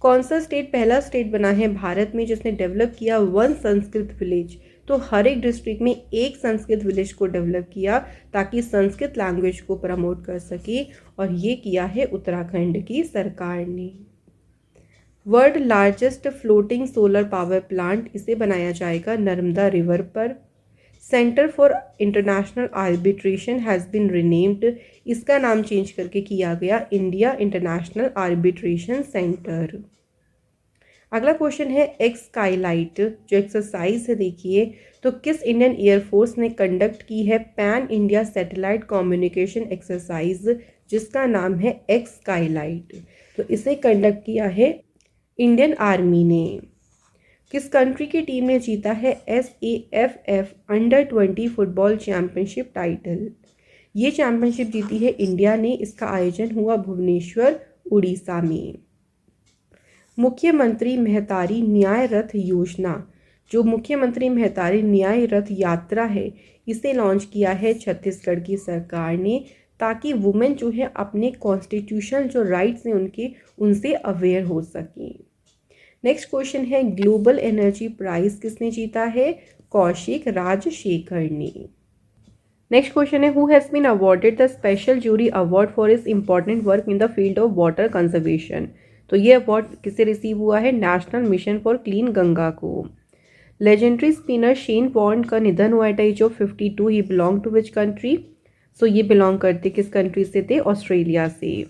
कौन सा स्टेट पहला स्टेट बना है भारत में जिसने डेवलप किया वन संस्कृत विलेज? तो हर एक डिस्ट्रिक्ट में एक संस्कृत विलेज को डेवलप किया ताकि संस्कृत लैंग्वेज को प्रमोट कर सके, और ये किया है उत्तराखंड की सरकार ने। World largest floating solar power plant, इसे बनाया जाएगा नर्मदा रिवर पर। Centre for international arbitration has been renamed, इसका नाम चेंज करके किया गया इंडिया इंटरनेशनल आर्बिट्रेशन सेंटर। अगला क्वेश्चन है एक्स स्काईलाइट जो एक्सरसाइज है देखिए, तो किस इंडियन एयरफोर्स ने कंडक्ट की है pan India satellite communication exercise, जिसका नाम है एक्स स्काईलाइट? तो इसे कंडक्ट किया है इंडियन आर्मी ने। किस कंट्री की टीम ने जीता है SAFF अंडर-20 फुटबॉल चैंपियनशिप टाइटल? ये चैंपियनशिप जीती है इंडिया ने, इसका आयोजन हुआ भुवनेश्वर उड़ीसा में। मुख्यमंत्री मेहतारी न्याय रथ योजना, जो मुख्यमंत्री मेहतारी न्याय रथ यात्रा है, इसे लॉन्च किया है छत्तीसगढ़ की सरकार ने, ताकि वुमेन जो है अपने कॉन्स्टिट्यूशनल जो राइट्स हैं उनसे अवेयर हो सकें। नेक्स्ट क्वेश्चन है ग्लोबल एनर्जी प्राइज किसने जीता है? कौशिक राजशेखर ने। नेक्स्ट क्वेश्चन है who has been awarded the special jury award for his important work in the field of water conservation? तो ये अवार्ड किसे रिसीव हुआ है? National mission for clean Ganga को। लेजेंडरी स्पिनर शेन वॉर्न का निधन हुआ at age of 52, he belong to which country? So ये बिलोंग करते किस कंट्री से थे? ऑस्ट्रेलिया से।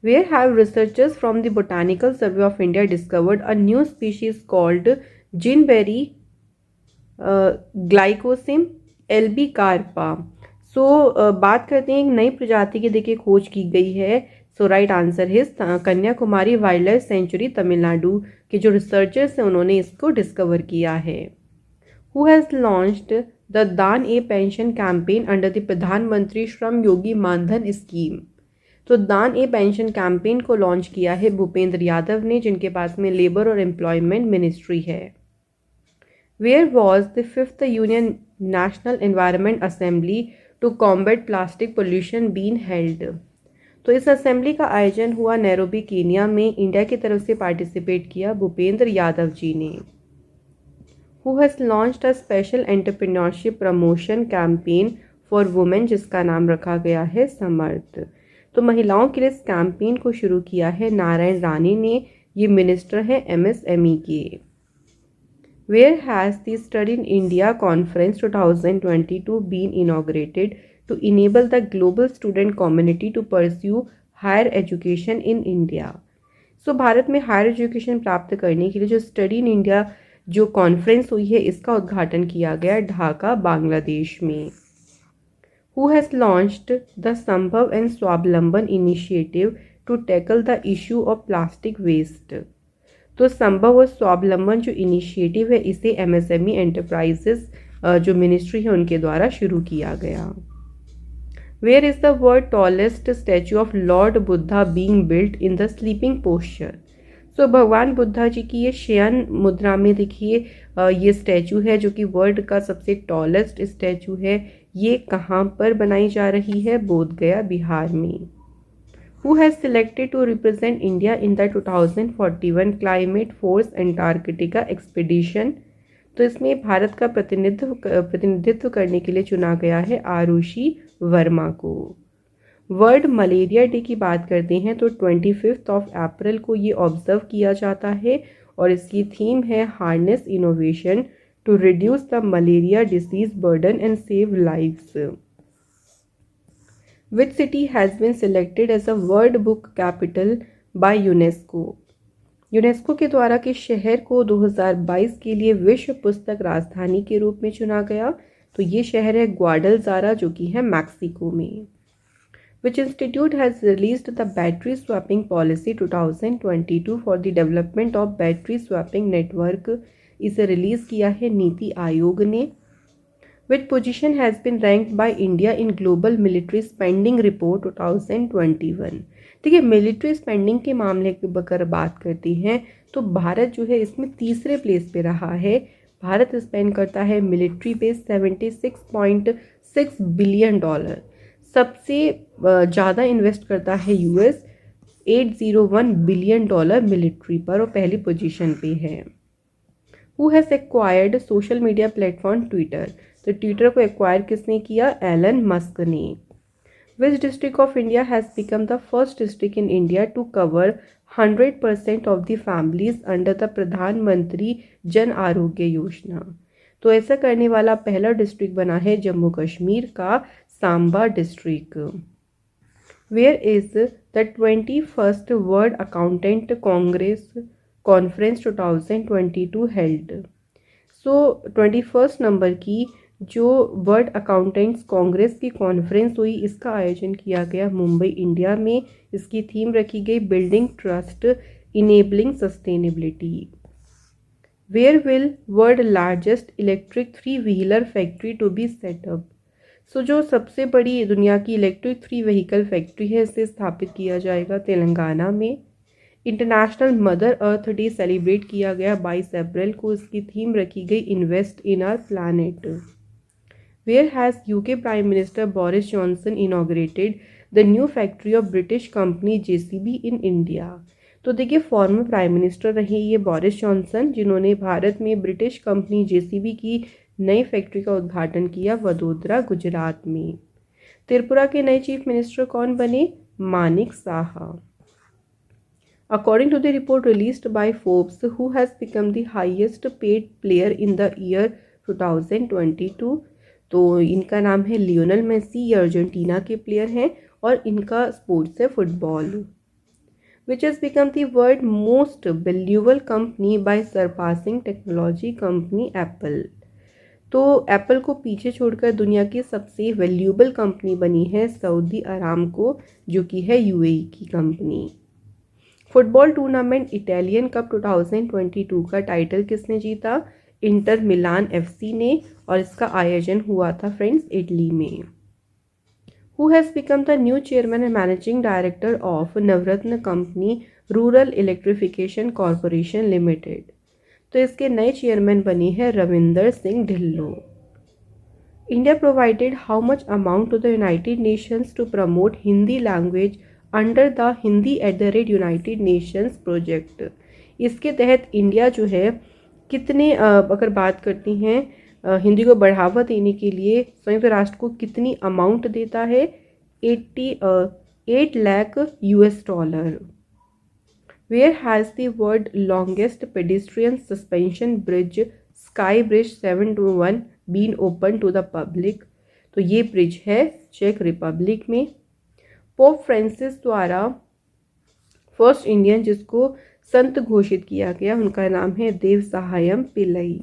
Where have researchers from the Botanical Survey of India discovered a new species called Ginberry Glycosym albicarpa? बात करते हैं एक नई प्रजाति की देखिए खोज की गई है। राइट आंसर है Kanyakumari wild life sanctuary Tamil Nadu के जो रिसर्चर्स हैं उन्होंने इसको डिस्कवर किया है। Who has launched the दान ए पेंशन कैंपेन अंडर द प्रधानमंत्री श्रम योगी मानधन स्कीम? तो दान ए पेंशन कैंपेन को लॉन्च किया है भूपेंद्र यादव ने, जिनके पास में लेबर और एम्प्लॉयमेंट मिनिस्ट्री है। Where was the 5th union national environment assembly to combat plastic pollution been held? तो इस असेंबली का आयोजन हुआ नैरोबी केनिया में, इंडिया की तरफ से पार्टिसिपेट किया भूपेंद्र यादव जी ने। Who has launched a special entrepreneurship promotion campaign for women, जिसका नाम रखा गया है समर्थ? तो महिलाओं के लिए इस कैंपेन को शुरू किया है नारायण रानी ने, ये मिनिस्टर है MSME के। Where has the study in India conference 2022 been inaugurated to enable the global student community to pursue higher education in India? Bharat में हायर एजुकेशन प्राप्त करने के लिए जो स्टडी इन इंडिया जो कॉन्फ्रेंस हुई है, इसका उद्घाटन किया गया ढाका बांग्लादेश में। Who has launched the Sambhav and Swablamban initiative to tackle the issue of plastic waste? तो संभव और स्वावलंबन जो इनिशिएटिव है इसे MSME एंटरप्राइजेस जो मिनिस्ट्री है उनके द्वारा शुरू किया गया। Where is the world tallest statue of lord Buddha being built in the sleeping posture? भगवान बुद्धा जी की ये शयन मुद्रा में देखिए ये स्टैचू है जो कि वर्ल्ड का सबसे टॉलेस्ट स्टैचू है। ये कहाँ पर बनाई जा रही है? बोधगया बिहार में। Who has selected to represent India in the 2041 Climate Force Antarctica expedition? तो इसमें भारत का प्रतिनिधित्व करने के लिए चुना गया है आरुषि वर्मा को। वर्ल्ड मलेरिया डे की बात करते हैं तो 25 अप्रैल को ये ऑब्जर्व किया जाता है और इसकी थीम है harness innovation to reduce the malaria disease burden and save lives. Which city has been selected as a world book capital by UNESCO. UNESCO के द्वारा किस शहर को 2022 के लिए विश्व पुस्तक राजधानी के रूप में चुना गया, तो ये शहर है ग्वाडलजारा जो कि है मैक्सिको में। Which institute has released the battery swapping policy 2022 for the development of battery swapping network? इसे रिलीज किया है नीति आयोग ने। Which position has been ranked by India in Global Military Spending Report 2021? देखिए मिलिट्री स्पेंडिंग के मामले की अगर बात करती हैं तो भारत जो है इसमें तीसरे प्लेस पे रहा है। भारत स्पेंड करता है मिलिट्री पे $76.6 बिलियन। सबसे ज़्यादा इन्वेस्ट करता है यूएस $801 बिलियन मिलिट्री पर और पहली पोजीशन पे है। Who has acquired social media platform Twitter, तो ट्विटर को एक्वायर किसने किया, एलन मस्क ने। Which district of India has become the first district in India to cover 100% of the families under the Pradhan Mantri Jan Arogya Yojana. तो ऐसा करने वाला पहला डिस्ट्रिक्ट बना है जम्मू कश्मीर का Samba district. Where is the 21st world accountant congress conference 2022 held. So 21 number की जो वर्ल्ड अकाउंटेंट्स कांग्रेस की कॉन्फ्रेंस हुई इसका आयोजन किया गया मुंबई इंडिया में। इसकी थीम रखी गई building trust enabling sustainability. Where will world largest electric three wheeler factory to be set up. So जो सबसे बड़ी दुनिया की इलेक्ट्रिक 3 व्हीकल फैक्ट्री है इसे स्थापित किया जाएगा तेलंगाना में। International mother earth day celebrate किया गया 22 अप्रैल को। इसकी थीम रखी गई invest in our planet. Where has UK prime minister Boris Johnson inaugurated the new factory of British company JCB in India. तो देखिए फॉर्मर प्राइम मिनिस्टर रहे ये बोरिस जॉनसन जिन्होंने भारत में ब्रिटिश कंपनी जेसीबी की नई फैक्ट्री का उद्घाटन किया वडोदरा गुजरात में। त्रिपुरा के नए चीफ मिनिस्टर कौन बने, Manik Saha. According to the report released by Forbes, who has become the highest paid player in the year 2022? तो इनका नाम है लियोनल मेसी, ये अर्जेंटीना के प्लेयर हैं और इनका स्पोर्ट्स है football. Which has become the world most valuable company by surpassing technology company Apple. तो एप्पल को पीछे छोड़कर दुनिया की सबसे वैल्यूएबल कंपनी बनी है सऊदी अरामको जो कि है यूएई की company. Football tournament Italian cup 2022 का टाइटल किसने जीता, इंटर मिलान एफसी ने और इसका आयोजन हुआ था फ्रेंड्स इटली में। Who has become the new chairman and managing director of Navratna company rural electrification corporation limited. तो इसके नए चेयरमैन बने हैं Ravinder Singh Dhillon. India provided how much amount to the United Nations to promote Hindi language under the Hindi@United Nations project. इसके तहत India जो है कितने अगर बात करती हैं हिंदी को बढ़ावा देने के लिए संयुक्त राष्ट्र को कितनी अमाउंट देता है, 8 lakh $। Where has the world longest pedestrian suspension bridge sky bridge 721 been open to the public. तो ये ब्रिज है चेक रिपब्लिक में। पोप फ्रांसिस द्वारा फर्स्ट इंडियन जिसको संत घोषित किया गया उनका नाम है Devasahayam Pillai.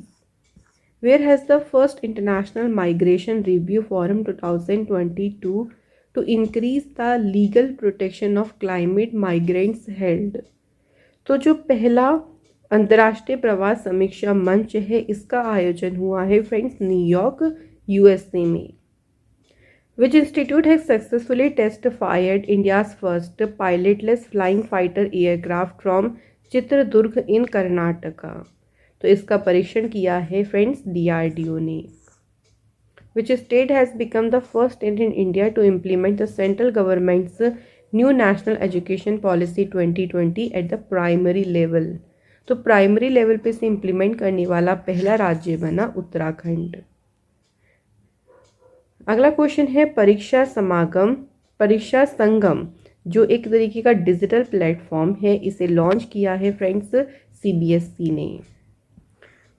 Where has the first international migration review forum 2022 to increase the legal protection of climate migrants held. तो जो पहला अंतर्राष्ट्रीय प्रवास समीक्षा मंच है इसका आयोजन हुआ है फ्रेंड्स न्यूयॉर्क यूएसए में। Which institute has successfully test fired India's first pilotless flying fighter aircraft from Chitradurga in Karnataka. तो इसका परीक्षण किया है फ्रेंड्स DRDO ने। Which state has become the first state in India to implement the central government's new national education policy 2020 at the primary level? तो primary level पे से implement करने वाला पहला राज्य बना उत्तराखंड। अगला क्वेश्चन है परीक्षा संगम जो एक तरीके का डिजिटल प्लेटफॉर्म है, इसे लॉन्च किया है फ्रेंड्स सीबीएसई ने।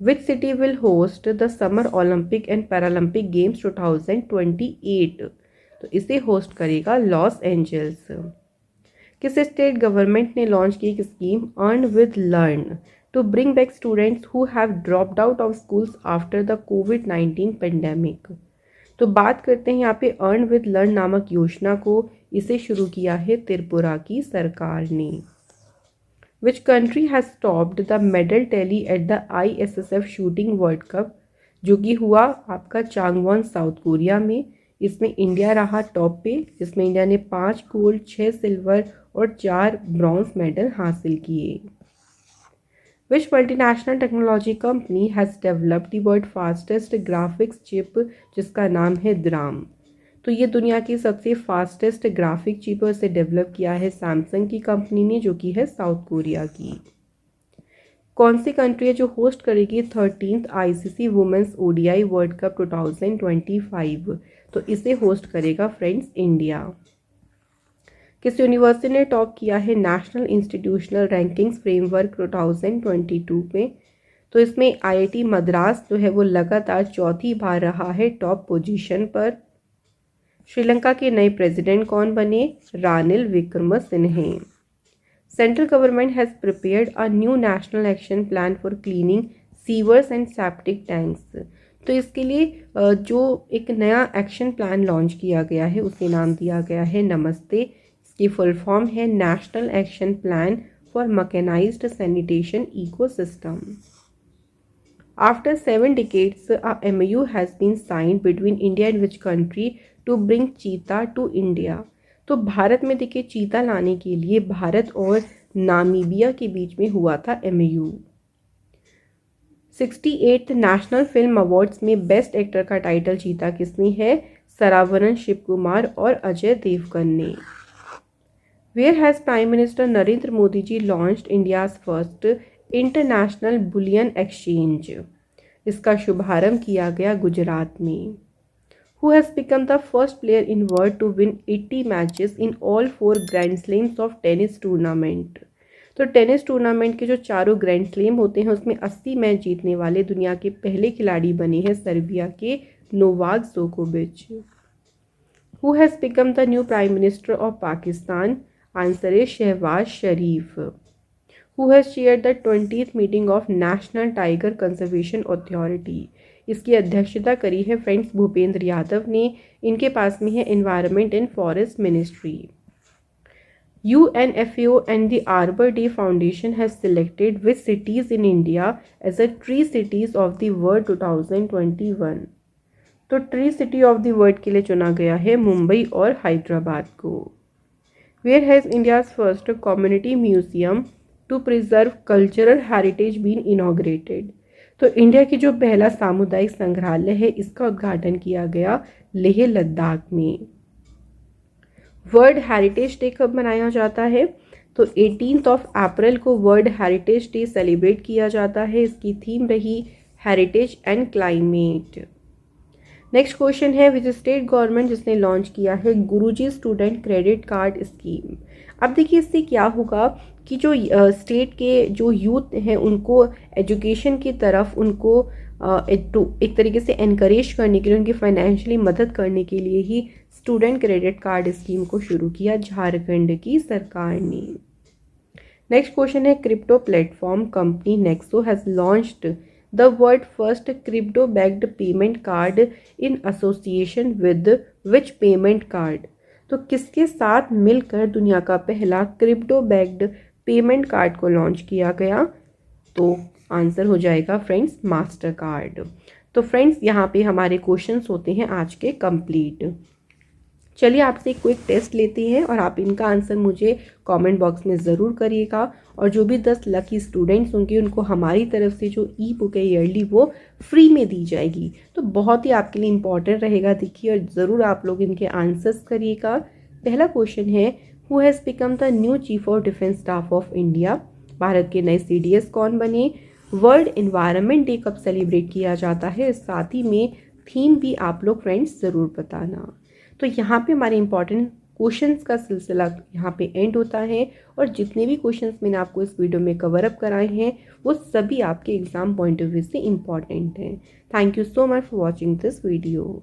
Which city will host the summer olympic and paralympic games 2028? तो इसे होस्ट करेगा लॉस एंजल्स। किस स्टेट गवर्नमेंट ने लॉन्च की एक scheme earn with learn to bring back students who have dropped out of schools after the कोविड-19 pandemic? तो बात करते हैं यहाँ पे अर्न विद लर्न नामक योजना को, इसे शुरू किया है त्रिपुरा की सरकार ने। Which country has stopped the medal tally at the ISSF shooting world cup, जो कि हुआ आपका चांगवॉन साउथ कोरिया में। इसमें इंडिया रहा टॉप पे, जिसमें इंडिया ने 5 गोल्ड 6 सिल्वर और 4 ब्रॉन्ज मेडल हासिल किए। Which multinational technology company has developed the world fastest graphics chip, जिसका नाम है द्राम? तो ये दुनिया की सबसे फास्टेस्ट ग्राफिक चिप से डेवलप किया है सैमसंग की कंपनी ने, जो कि है साउथ कोरिया की। कौन सी कंट्री है जो होस्ट करेगी 13th ICC women's ODI world cup 2025? तो इसे होस्ट करेगा फ्रेंड्स इंडिया। किस यूनिवर्सिटी ने टॉप किया है नेशनल इंस्टीट्यूशनल रैंकिंग्स फ्रेमवर्क 2022 में? तो इसमें IIT मद्रास जो है वो लगातार चौथी बार रहा है टॉप पोजीशन पर। श्रीलंका के नए प्रेसिडेंट कौन बने? Ranil Wickremesinghe. Central government has prepared a new national action plan for cleaning sewers and septic tanks. तो इसके लिए जो एक नया एक्शन प्लान लॉन्च किया गया है उसे नाम दिया गया है नमस्ते। इसकी फुल फॉर्म है national action plan for mechanised sanitation ecosystem. After 7 decades, a MOU has been signed between India and which country to bring cheetah to India? तो भारत में देखिए चीता लाने के लिए भारत और नामीबिया के बीच में हुआ था MOU। 68th national film awards में बेस्ट एक्टर का टाइटल जीता किसने है? सरावरन शिवकुमार और अजय देवगन ने। Where has prime minister Narendra Modi ji launched India's first international bullion exchange? इसका शुभारंभ किया गया गुजरात में। Who has become the first player in world to win 80 matches in all 4 Grand Slams of tennis tournament? तो टेनिस टूर्नामेंट के जो चारों ग्रैंड स्लैम होते हैं उसमें 80 मैच जीतने वाले दुनिया के पहले खिलाड़ी बने हैं सर्बिया के नोवाक जोकोविच। Who has become the new Prime Minister of Pakistan? Answer है शहबाज शरीफ। Who has chaired the 20th meeting of National Tiger Conservation Authority? इसकी अध्यक्षता करी है फ्रेंड्स भूपेंद्र यादव ने। इनके पास में है environment and forest ministry. UNFAO and the Arbor Day Foundation has selected which cities in India as a Tree Cities of the World 2021? तो tree city of the world के लिए चुना गया है मुंबई और हैदराबाद को। Where has India's first community museum to preserve cultural heritage been inaugurated? तो India की जो पहला सामुदायिक संग्रहालय है इसका उद्घाटन किया गया लेह लद्दाख में। वर्ल्ड हेरिटेज डे कब मनाया जाता है? तो 18 अप्रैल को वर्ल्ड हेरिटेज डे सेलिब्रेट किया जाता है। इसकी थीम रही heritage and climate. Next question है विच स्टेट गवर्नमेंट जिसने लॉन्च किया है गुरुजी स्टूडेंट क्रेडिट कार्ड स्कीम? अब देखिए इससे क्या होगा कि जो स्टेट के जो यूथ हैं उनको एजुकेशन की तरफ उनको एक तरीके से एनकरेज करने के लिए उनकी फाइनेंशियली मदद करने के लिए ही स्टूडेंट क्रेडिट कार्ड स्कीम को शुरू किया झारखंड की सरकार ने। नेक्स्ट क्वेश्चन है crypto platform company Nexo has launched the world first crypto backed payment card in association with which payment card? तो किसके साथ मिलकर दुनिया का पहला क्रिप्टो बैक्ड पेमेंट कार्ड को लॉन्च किया गया? तो आंसर हो जाएगा फ्रेंड्स मास्टर कार्ड। तो फ्रेंड्स यहाँ पे हमारे क्वेश्चंस होते हैं आज के कंप्लीट। चलिए आपसे एक क्विक टेस्ट लेते हैं और आप इनका आंसर मुझे कमेंट बॉक्स में ज़रूर करिएगा। और जो भी 10 लकी स्टूडेंट्स होंगे उनको हमारी तरफ से जो ई बुक है ईयरली वो फ्री में दी जाएगी। तो बहुत ही आपके लिए इम्पॉर्टेंट रहेगा, देखिए और ज़रूर आप लोग इनके आंसर्स करिएगा। पहला क्वेश्चन है who has become the new chief of defence staff of India? Bharat के नए CDS कौन बने, वर्ल्ड इन्वायरमेंट डे कब सेलिब्रेट किया जाता है, साथ ही में थीम भी आप लोग फ्रेंड्स ज़रूर बताना। तो यहाँ पे हमारे इंपॉर्टेंट क्वेश्चंस का सिलसिला यहाँ पे एंड होता है और जितने भी क्वेश्चंस मैंने आपको इस वीडियो में कवर अप कराए हैं वो सभी आपके एग्ज़ाम पॉइंट ऑफ व्यू से इम्पॉर्टेंट हैं। Thank you so much for watching this video.